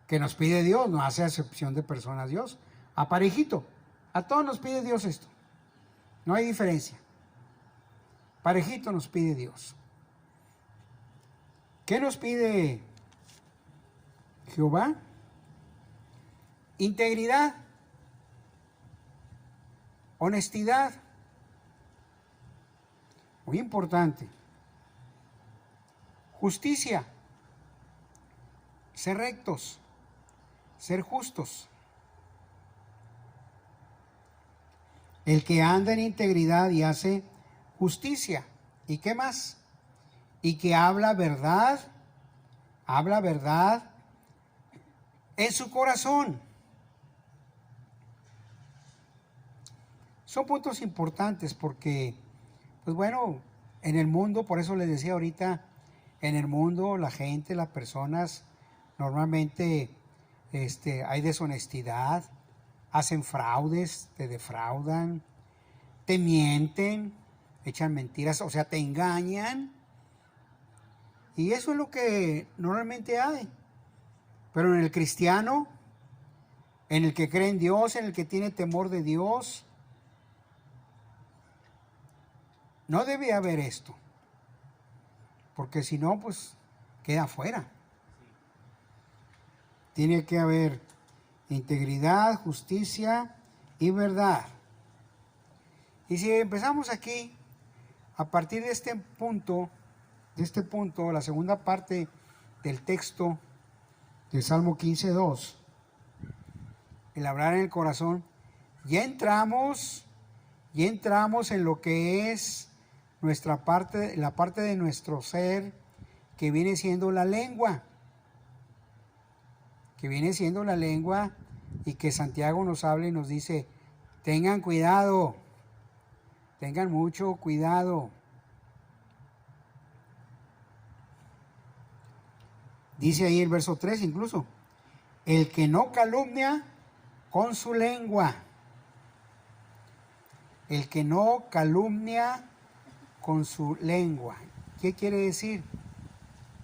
que nos pide Dios, no hace excepción de personas Dios. A parejito, a todos nos pide Dios esto. No hay diferencia. Parejito nos pide Dios. ¿Qué nos pide Jehová? Integridad, honestidad, muy importante. Justicia, ser rectos, ser justos. El que anda en integridad y hace justicia. ¿Y qué más? Y que habla verdad en su corazón. Son puntos importantes porque, pues bueno, en el mundo, por eso les decía ahorita, en el mundo la gente, las personas, normalmente hay deshonestidad, hacen fraudes, te defraudan, te mienten, echan mentiras, o sea, te engañan. Y eso es lo que normalmente hay. Pero en el cristiano, en el que cree en Dios, en el que tiene temor de Dios, no debe haber esto. Porque si no, pues queda fuera. Tiene que haber integridad, justicia y verdad. Y si empezamos aquí, a partir de este punto, la segunda parte del texto del Salmo 15:2, el hablar en el corazón, ya entramos en lo que es nuestra parte, la parte de nuestro ser que viene siendo la lengua. Y que Santiago nos habla y nos dice, tengan cuidado, tengan mucho cuidado. Dice ahí el verso 3 incluso, el que no calumnia con su lengua. El que no calumnia con su lengua. ¿Qué quiere decir?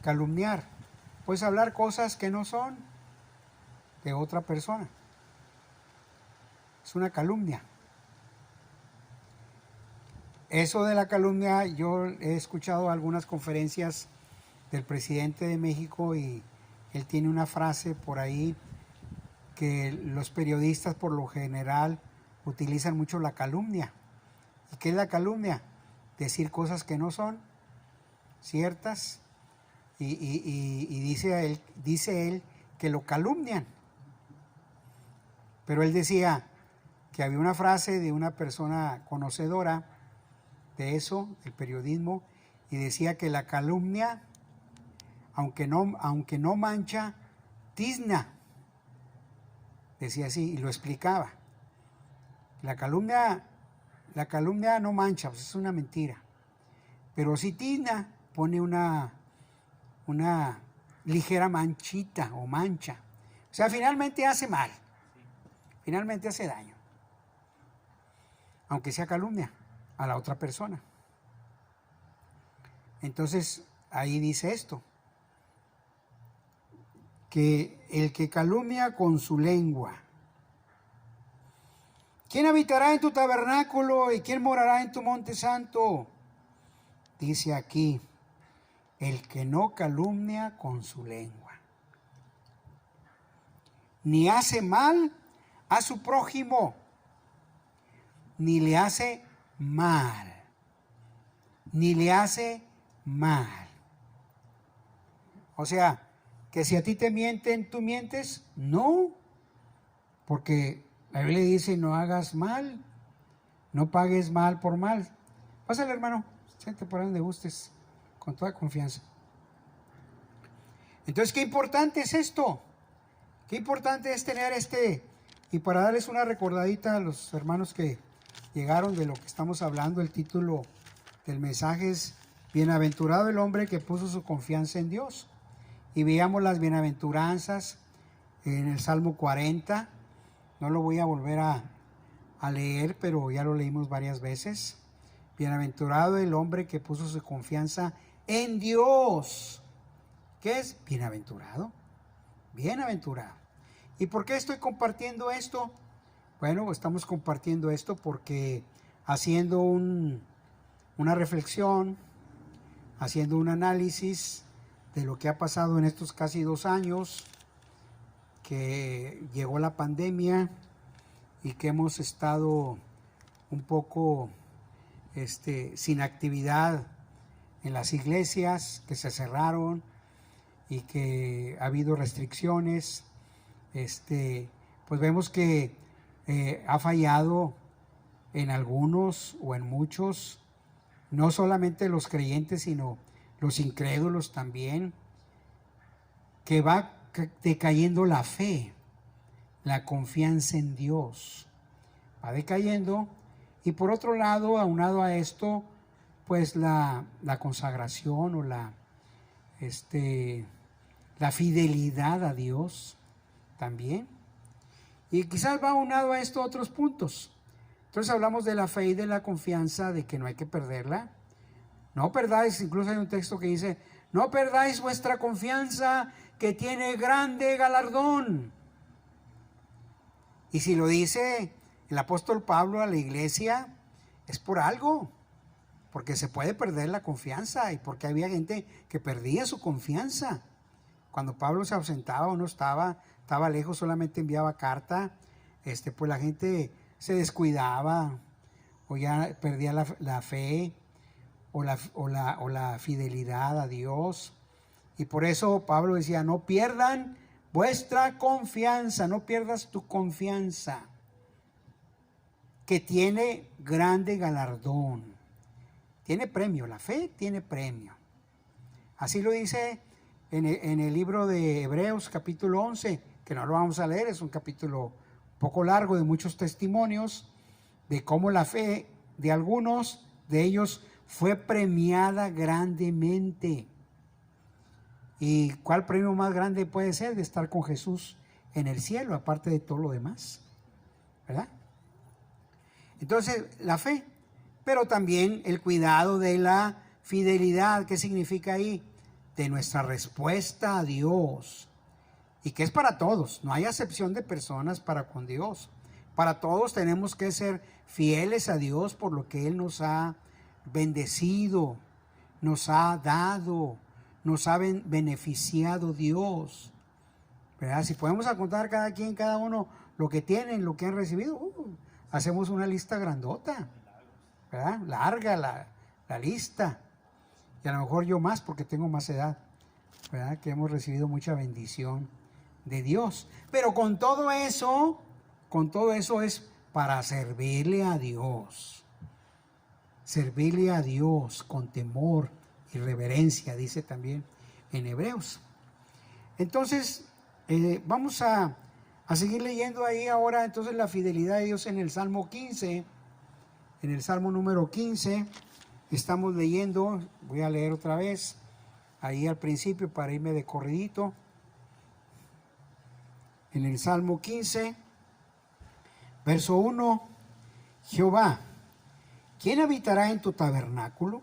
Calumniar. Pues hablar cosas que no son de otra persona. Es una calumnia. Eso de la calumnia, yo he escuchado algunas conferencias del presidente de México y él tiene una frase por ahí que los periodistas por lo general utilizan mucho la calumnia. ¿Y qué es la calumnia? Decir cosas que no son ciertas y dice él que lo calumnian. Pero él decía, que había una frase de una persona conocedora de eso, el periodismo, y decía que la calumnia, aunque no mancha, tizna. Decía así, y lo explicaba. La calumnia no mancha, pues es una mentira. Pero si tizna, pone una ligera manchita o mancha. O sea, finalmente hace mal. Finalmente hace daño. Aunque sea calumnia a la otra persona. Entonces, ahí dice esto. Que el que calumnia con su lengua. ¿Quién habitará en tu tabernáculo y quién morará en tu monte santo? Dice aquí, el que no calumnia con su lengua, ni hace mal a su prójimo, ni le hace mal, ni le hace mal. O sea, que si a ti te mienten, ¿tú mientes? No, porque la Biblia dice, no hagas mal, no pagues mal por mal. Pásale, hermano, siente por donde gustes, con toda confianza. Entonces, qué importante es esto. Qué importante es tener y para darles una recordadita a los hermanos que llegaron de lo que estamos hablando, el título del mensaje es Bienaventurado el hombre que puso su confianza en Dios. Y veíamos las bienaventuranzas en el Salmo 40. No lo voy a volver a leer, pero ya lo leímos varias veces. Bienaventurado el hombre que puso su confianza en Dios. ¿Qué es? Bienaventurado. Bienaventurado. ¿Y por qué estoy compartiendo esto? Bueno, estamos compartiendo esto porque haciendo una reflexión, haciendo un análisis de lo que ha pasado en estos casi 2 años, que llegó la pandemia y que hemos estado un poco sin actividad en las iglesias, que se cerraron y que ha habido restricciones, pues vemos que ha fallado en algunos o en muchos, no solamente los creyentes, sino los incrédulos también, que va decayendo la fe, la confianza en Dios, va decayendo. Y por otro lado, aunado a esto, pues la consagración o la fidelidad a Dios también. Y quizás va aunado a esto otros puntos. Entonces hablamos de la fe y de la confianza, de que no hay que perderla. No perdáis, incluso hay un texto que dice, no perdáis vuestra confianza que tiene grande galardón. Y si lo dice el apóstol Pablo a la iglesia, es por algo, porque se puede perder la confianza y porque había gente que perdía su confianza. Cuando Pablo se ausentaba o no estaba lejos, solamente enviaba carta, pues la gente se descuidaba o ya perdía la fe o la fidelidad a Dios. Y por eso Pablo decía, no pierdan vuestra confianza, no pierdas tu confianza, que tiene grande galardón. Tiene premio, la fe tiene premio. Así lo dice en el libro de Hebreos capítulo 11, que no lo vamos a leer, es un capítulo un poco largo de muchos testimonios de cómo la fe de algunos de ellos fue premiada grandemente. ¿Y cuál premio más grande puede ser? De estar con Jesús en el cielo, aparte de todo lo demás, ¿verdad? Entonces, la fe, pero también el cuidado de la fidelidad. ¿Qué significa ahí? De nuestra respuesta a Dios. Y que es para todos, no hay acepción de personas para con Dios. Para todos tenemos que ser fieles a Dios por lo que Él nos ha bendecido, nos ha dado, nos ha beneficiado Dios, ¿verdad? Si podemos contar cada uno lo que tienen, lo que han recibido, hacemos una lista grandota, ¿verdad? Larga la lista, y a lo mejor yo más porque tengo más edad, ¿verdad? Que hemos recibido mucha bendición de Dios. Pero con todo eso es para servirle a Dios. Servirle a Dios con temor y reverencia, dice también en Hebreos. Entonces, vamos a seguir leyendo ahí ahora entonces la fidelidad de Dios en el Salmo 15. En el Salmo número 15 estamos leyendo, voy a leer otra vez, ahí al principio para irme de corridito. En el Salmo 15, verso 1, Jehová, ¿quién habitará en tu tabernáculo?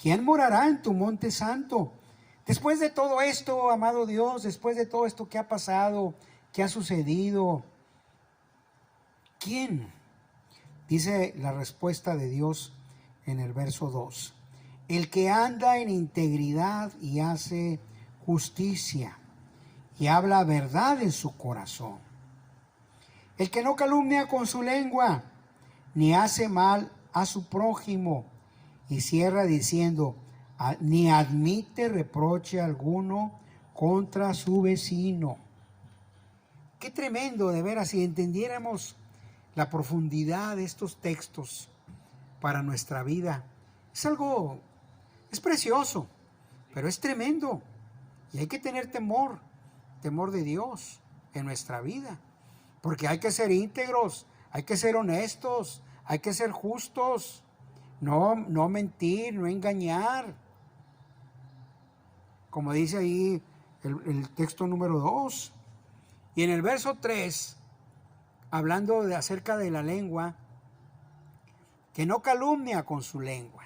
¿Quién morará en tu monte santo? Después de todo esto, amado Dios, después de todo esto que ha pasado, que ha sucedido, ¿quién? Dice la respuesta de Dios en el verso 2. El que anda en integridad y hace justicia y habla verdad en su corazón. El que no calumnia con su lengua, ni hace mal a su prójimo, y cierra diciendo, ni admite reproche alguno contra su vecino. Qué tremendo, de veras, si entendiéramos la profundidad de estos textos para nuestra vida. Es precioso, pero es tremendo. Y hay que tener temor de Dios en nuestra vida. Porque hay que ser íntegros, hay que ser honestos, hay que ser justos. No mentir, no engañar. Como dice ahí el texto número 2. Y en el verso 3, hablando acerca de la lengua, que no calumnia con su lengua,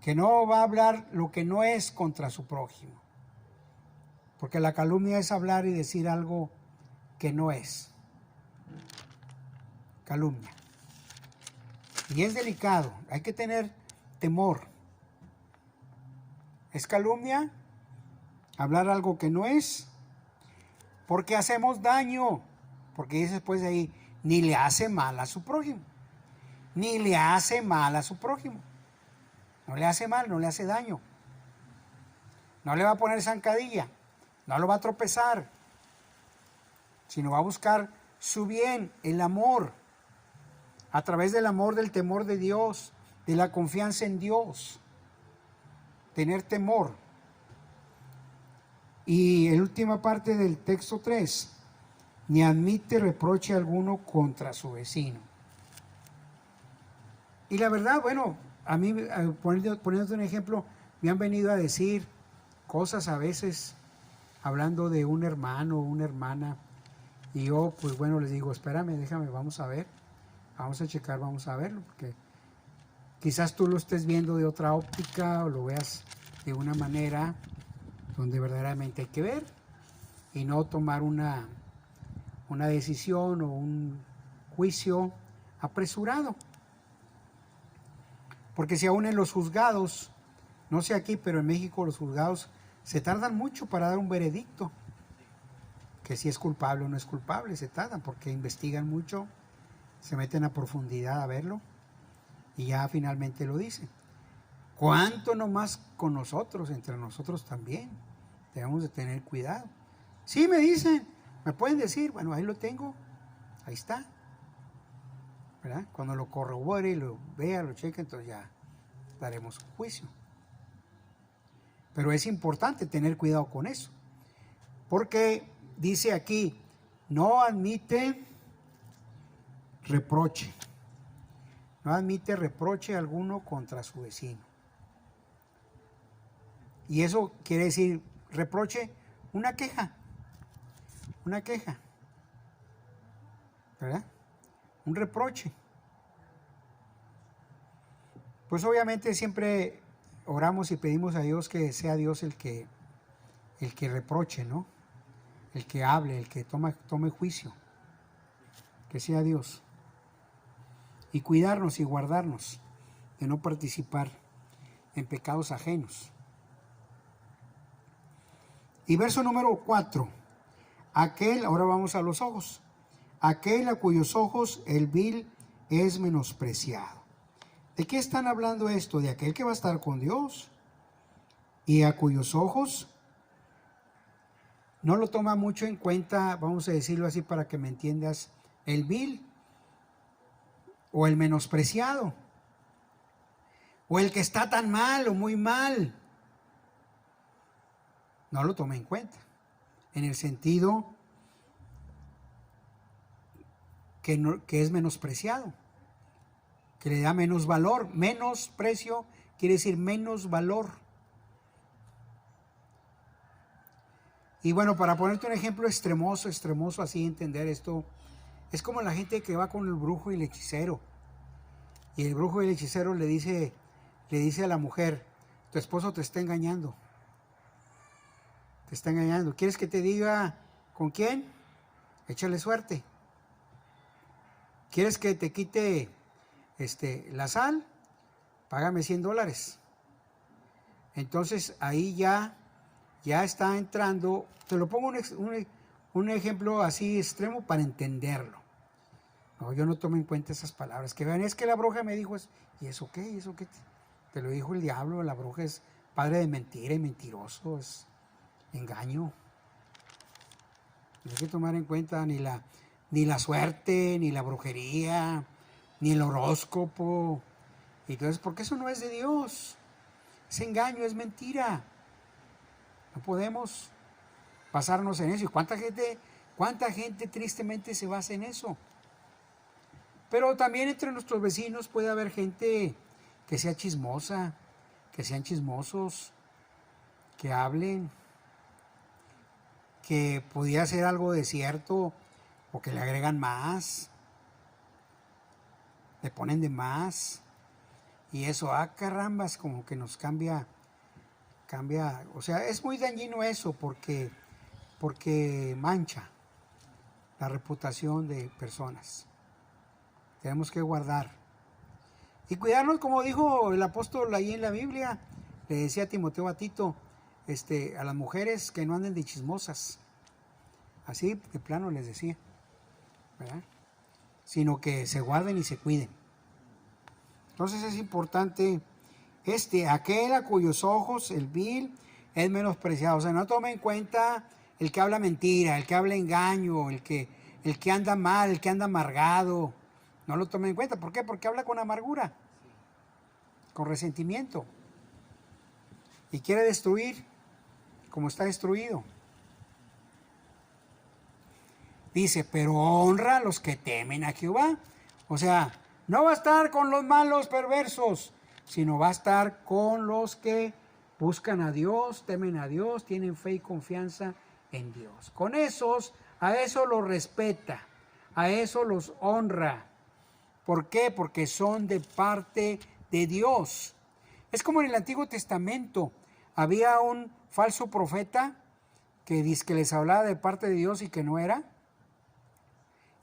que no va a hablar lo que no es contra su prójimo, porque la calumnia es hablar y decir algo que no es. Calumnia. Y es delicado, hay que tener temor. ¿Es calumnia? Hablar algo que no es, porque hacemos daño. Porque dice después de ahí, ni le hace mal a su prójimo. Ni le hace mal a su prójimo. No le hace mal, no le hace daño. No le va a poner zancadilla. No lo va a tropezar. Sino va a buscar su bien, el amor. A través del amor, del temor de Dios, de la confianza en Dios. Tener temor. Y la última parte del texto 3. Ni admite reproche alguno contra su vecino. Y la verdad, bueno, a mí, poniéndote un ejemplo, me han venido a decir cosas a veces, hablando de un hermano o una hermana, y yo, pues bueno, les digo, espérame, déjame, vamos a ver, vamos a checar, vamos a verlo, porque quizás tú lo estés viendo de otra óptica o lo veas de una manera donde verdaderamente hay que ver y no tomar una decisión o un juicio apresurado. Porque si aún en los juzgados, no sé aquí, pero en México los juzgados se tardan mucho para dar un veredicto, que si es culpable o no es culpable, se tardan porque investigan mucho, se meten a profundidad a verlo y ya finalmente lo dicen. ¿Cuánto nomás con nosotros, entre nosotros también? Debemos de tener cuidado. Sí, me dicen, me pueden decir, bueno, ahí lo tengo, ahí está, ¿verdad? Cuando lo corrobore y lo vea, lo cheque, entonces ya daremos un juicio. Pero es importante tener cuidado con eso, porque dice aquí, no admite reproche, no admite reproche alguno contra su vecino. Y eso quiere decir, reproche, una queja, ¿verdad? Un reproche. Pues obviamente siempre oramos y pedimos a Dios que sea Dios el que reproche, ¿no? El que hable, el que tome juicio. Que sea Dios. Y cuidarnos y guardarnos de no participar en pecados ajenos. Y verso número 4. Ahora vamos a los ojos. Aquel a cuyos ojos el vil es menospreciado. ¿De qué están hablando esto? De aquel que va a estar con Dios y a cuyos ojos no lo toma mucho en cuenta, vamos a decirlo así para que me entiendas el vil, o el menospreciado, o el que está tan mal o muy mal. No lo tome en cuenta, en el sentido que es menospreciado, que le da menos valor. Menosprecio quiere decir menos valor. Y bueno, para ponerte un ejemplo extremoso, así entender esto, es como la gente que va con el brujo y el hechicero. Y el brujo y el hechicero le dice a la mujer: tu esposo te está engañando. Te está engañando. ¿Quieres que te diga con quién? Échale suerte. ¿Quieres que te quite la sal? Págame $100. Entonces ahí ya está entrando. Te lo pongo un ejemplo así extremo para entenderlo. No, yo no tomo en cuenta esas palabras. Que vean, es que la bruja me dijo eso. ¿Y eso qué? ¿Y eso qué? Te lo dijo el diablo. La bruja es padre de mentira y mentiroso. Es engaño. No hay que tomar en cuenta ni la suerte, ni la brujería, ni el horóscopo. Entonces, porque eso no es de Dios. Es engaño, es mentira. No podemos basarnos en eso. ¿Y cuánta gente tristemente se basa en eso? Pero también entre nuestros vecinos puede haber gente que sea chismosa, que sean chismosos, que hablen, que pudiera ser algo de cierto, o que le agregan más, le ponen de más, y eso, carambas, como que nos cambia, o sea, es muy dañino eso, porque mancha la reputación de personas. Tenemos que guardar y cuidarnos, como dijo el apóstol ahí en la Biblia. Le decía a Timoteo, a Tito, a las mujeres que no anden de chismosas, así de plano les decía, ¿verdad? Sino que se guarden y se cuiden. Entonces es importante aquel a cuyos ojos el vil es menospreciado. O sea, no tome en cuenta el que habla mentira, el que habla engaño, el que anda mal, el que anda amargado. No lo tome en cuenta. ¿Por qué? Porque habla con amargura, con resentimiento, y quiere destruir como está destruido. Dice, pero honra a los que temen a Jehová. O sea, no va a estar con los malos perversos, sino va a estar con los que buscan a Dios, temen a Dios, tienen fe y confianza en Dios. Con esos, a eso los respeta, a eso los honra. ¿Por qué? Porque son de parte de Dios. Es como en el Antiguo Testamento. Había un falso profeta que les hablaba de parte de Dios y que no era.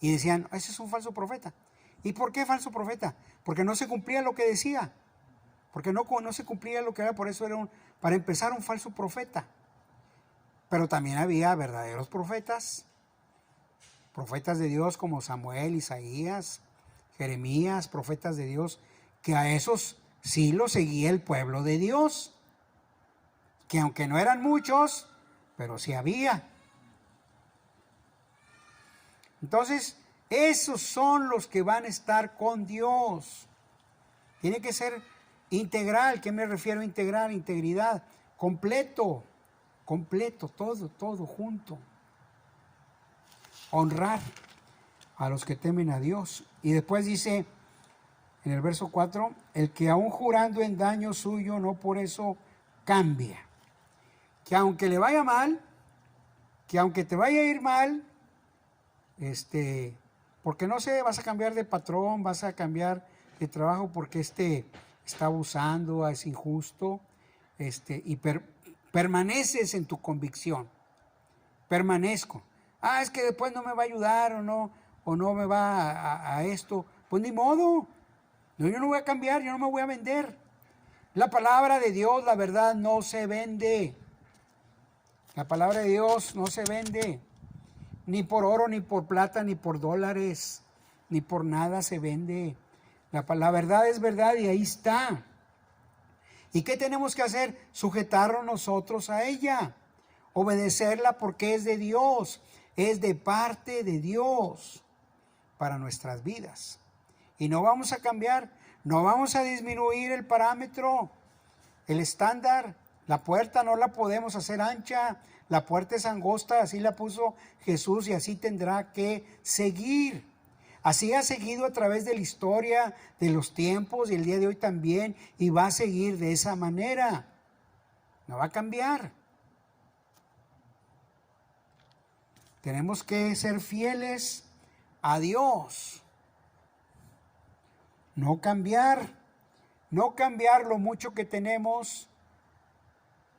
Y decían, ese es un falso profeta. ¿Y por qué falso profeta? Porque no se cumplía lo que decía. Porque no se cumplía lo que era, por eso era para empezar, un falso profeta. Pero también había verdaderos profetas de Dios como Samuel, Isaías, Jeremías, profetas de Dios, que a esos sí los seguía el pueblo de Dios. Que aunque no eran muchos, pero sí había. Entonces, esos son los que van a estar con Dios. Tiene que ser integral. ¿Qué me refiero a integral? Integridad. Completo, todo junto. Honrar a los que temen a Dios. Y después dice en el verso 4, el que aún jurando en daño suyo no por eso cambia. Que aunque le vaya mal, que aunque te vaya a ir mal, porque no sé, vas a cambiar de patrón, vas a cambiar de trabajo porque está abusando, es injusto, y permaneces en tu convicción. Permanezco. Es que después no me va a ayudar o no me va a esto. Pues ni modo. No, yo no voy a cambiar, yo no me voy a vender. La palabra de Dios, la verdad, no se vende. La palabra de Dios no se vende. Ni por oro, ni por plata, ni por dólares, ni por nada se vende. La verdad es verdad y ahí está. ¿Y qué tenemos que hacer? Sujetarnos nosotros a ella. Obedecerla porque es de Dios. Es de parte de Dios. para nuestras vidas. Y no vamos a cambiar, no vamos a disminuir el parámetro, el estándar. La puerta no la podemos hacer ancha, la puerta es angosta, así la puso Jesús y así tendrá que seguir. Así ha seguido a través de la historia, de los tiempos y el día de hoy también, y va a seguir de esa manera. No va a cambiar. Tenemos que ser fieles a Dios. No cambiar lo mucho que tenemos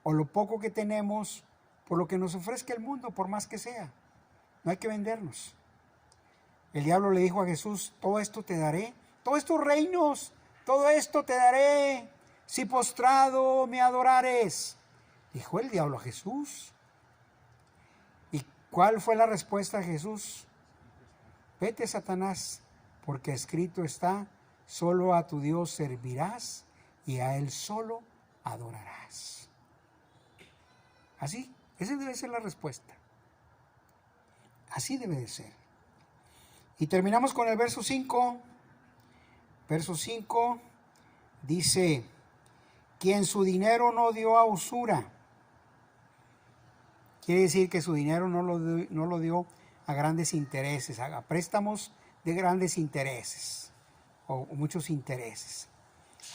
o lo poco que tenemos por lo que nos ofrezca el mundo, por más que sea. No hay que vendernos. El diablo le dijo a Jesús, todo esto te daré, todos estos reinos, todo esto te daré, si postrado me adorares. Dijo el diablo a Jesús. ¿Y cuál fue la respuesta de Jesús? Vete, Satanás, porque escrito está, solo a tu Dios servirás y a Él solo adorarás. Así, esa debe ser la respuesta. Así debe de ser. Y terminamos con el verso 5. Verso 5 dice, quien su dinero no dio a usura. Quiere decir que su dinero no lo dio a grandes intereses, a préstamos de grandes intereses o muchos intereses.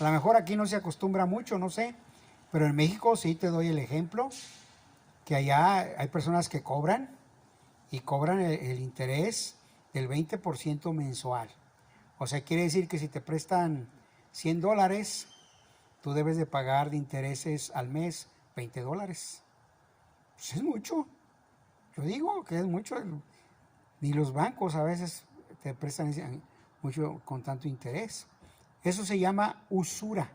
A lo mejor aquí no se acostumbra mucho, no sé, pero en México sí te doy el ejemplo, que allá hay personas que cobran y cobran el interés del 20% mensual. O sea, quiere decir que si te prestan $100, tú debes de pagar de intereses al mes $20. Pues es mucho. Yo digo que es mucho. Ni los bancos a veces te prestan mucho con tanto interés. Eso se llama usura.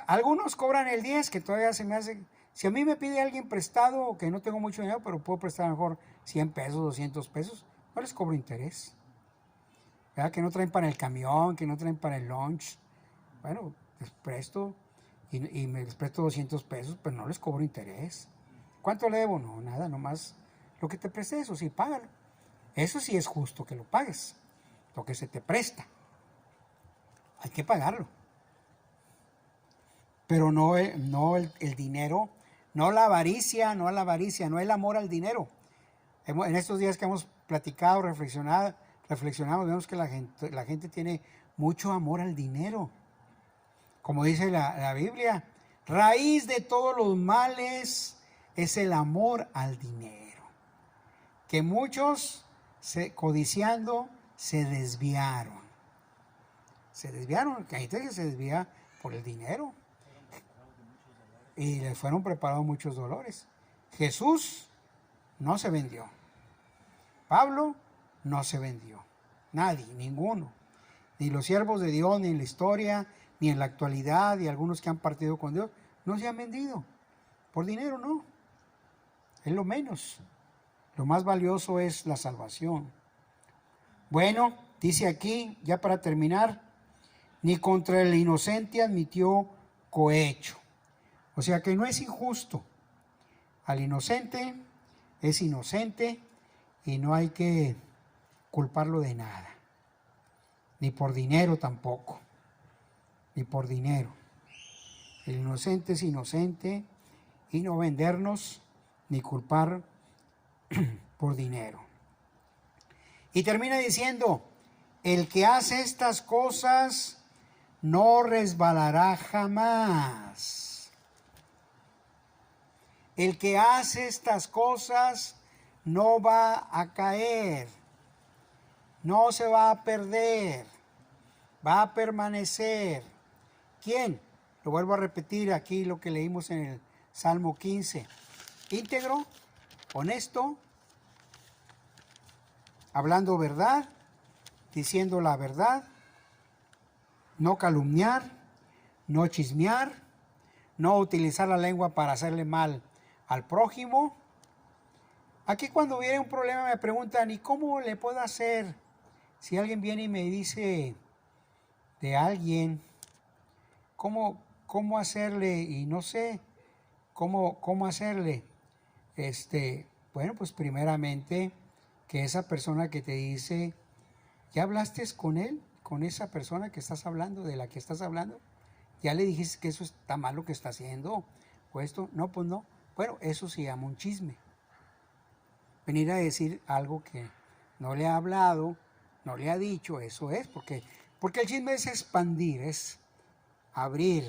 Algunos cobran el 10, que todavía se me hace. Si a mí me pide alguien prestado, que no tengo mucho dinero, pero puedo prestar a lo mejor 100 pesos, 200 pesos, no les cobro interés. ¿Verdad? Que no traen para el camión, que no traen para el lunch. Bueno, les presto y me les presto 200 pesos, pero no les cobro interés. ¿Cuánto le debo? No, nada, nomás lo que te presté, eso sí, págalo. Eso sí es justo que lo pagues, lo que se te presta. Hay que pagarlo. Pero no el dinero, no la avaricia, no el amor al dinero. En estos días que hemos platicado, reflexionamos, vemos que la gente tiene mucho amor al dinero. Como dice la Biblia, raíz de todos los males es el amor al dinero. Que muchos, codiciando, se desviaron. Que hay gente que se desvía por el dinero. Y les fueron preparados muchos dolores. Jesús no se vendió. Pablo no se vendió. Nadie, ninguno. Ni los siervos de Dios, ni en la historia, ni en la actualidad, y algunos que han partido con Dios, no se han vendido. Por dinero no. Es lo menos. Lo más valioso es la salvación. Bueno, dice aquí, ya para terminar, ni contra el inocente admitió cohecho. O sea que no es injusto. Al inocente es inocente y no hay que culparlo de nada. Ni por dinero tampoco. Ni por dinero. El inocente es inocente y no vendernos ni culpar por dinero. Y termina diciendo, el que hace estas cosas no resbalará jamás. El que hace estas cosas no va a caer, no se va a perder, va a permanecer. ¿Quién? Lo vuelvo a repetir aquí lo que leímos en el Salmo 15. Íntegro, honesto, hablando verdad, diciendo la verdad, no calumniar, no chismear, no utilizar la lengua para hacerle mal al prójimo. Aquí cuando viene un problema me preguntan, ¿y cómo le puedo hacer? Si alguien viene y me dice de alguien, ¿cómo hacerle? Y no sé cómo hacerle. Bueno, pues primeramente que esa persona que te dice, ¿ya hablaste con él? Con esa persona que estás hablando, de la que estás hablando. ¿Ya le dijiste que eso está mal lo que está haciendo? ¿O esto? No, pues no. Bueno, eso se llama un chisme. Venir a decir algo que no le ha hablado, no le ha dicho, eso es, porque el chisme es expandir, es abrir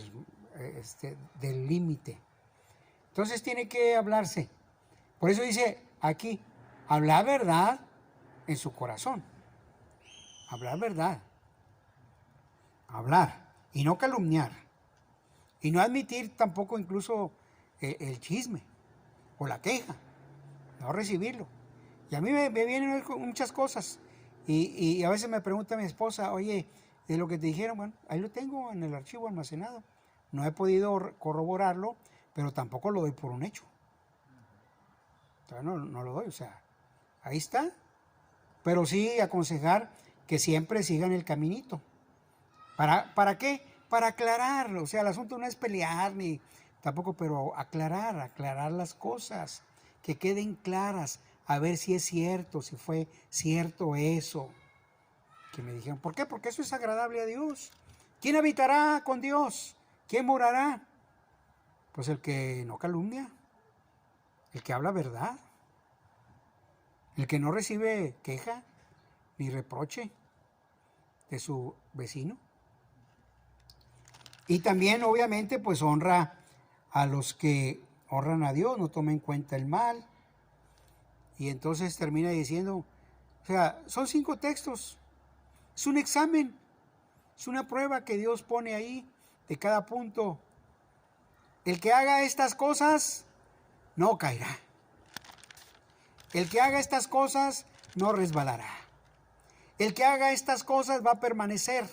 del límite. Entonces tiene que hablarse. Por eso dice aquí, hablar verdad en su corazón. Hablar verdad. Hablar y no calumniar. Y no admitir tampoco incluso el chisme o la queja. No recibirlo. Y a mí me vienen muchas cosas. Y a veces me pregunta mi esposa, oye, de lo que te dijeron, bueno, ahí lo tengo en el archivo almacenado. No he podido corroborarlo, pero tampoco lo doy por un hecho. Entonces no lo doy, o sea, ahí está. Pero sí aconsejar que siempre sigan el caminito. ¿Para qué? Para aclarar. O sea, el asunto no es pelear ni tampoco, pero aclarar las cosas, que queden claras, a ver si es cierto, si fue cierto eso que me dijeron. ¿Por qué? Porque eso es agradable a Dios. ¿Quién habitará con Dios? ¿Quién morará? Pues el que no calumnia, el que habla verdad, el que no recibe queja ni reproche de su vecino. Y también, obviamente, pues honra a los que honran a Dios, no toma en cuenta el mal. Y entonces termina diciendo, o sea, son 5 textos. Es un examen, es una prueba que Dios pone ahí de cada punto. El que haga estas cosas no caerá. El que haga estas cosas no resbalará. El que haga estas cosas va a permanecer.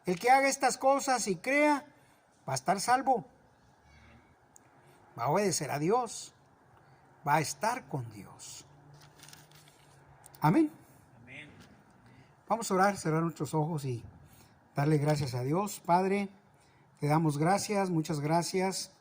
El que haga estas cosas y crea va a estar salvo. Va a obedecer a Dios. Va a estar con Dios. Amén. Amén. Vamos a orar, cerrar nuestros ojos y darle gracias a Dios. Padre, te damos gracias, muchas gracias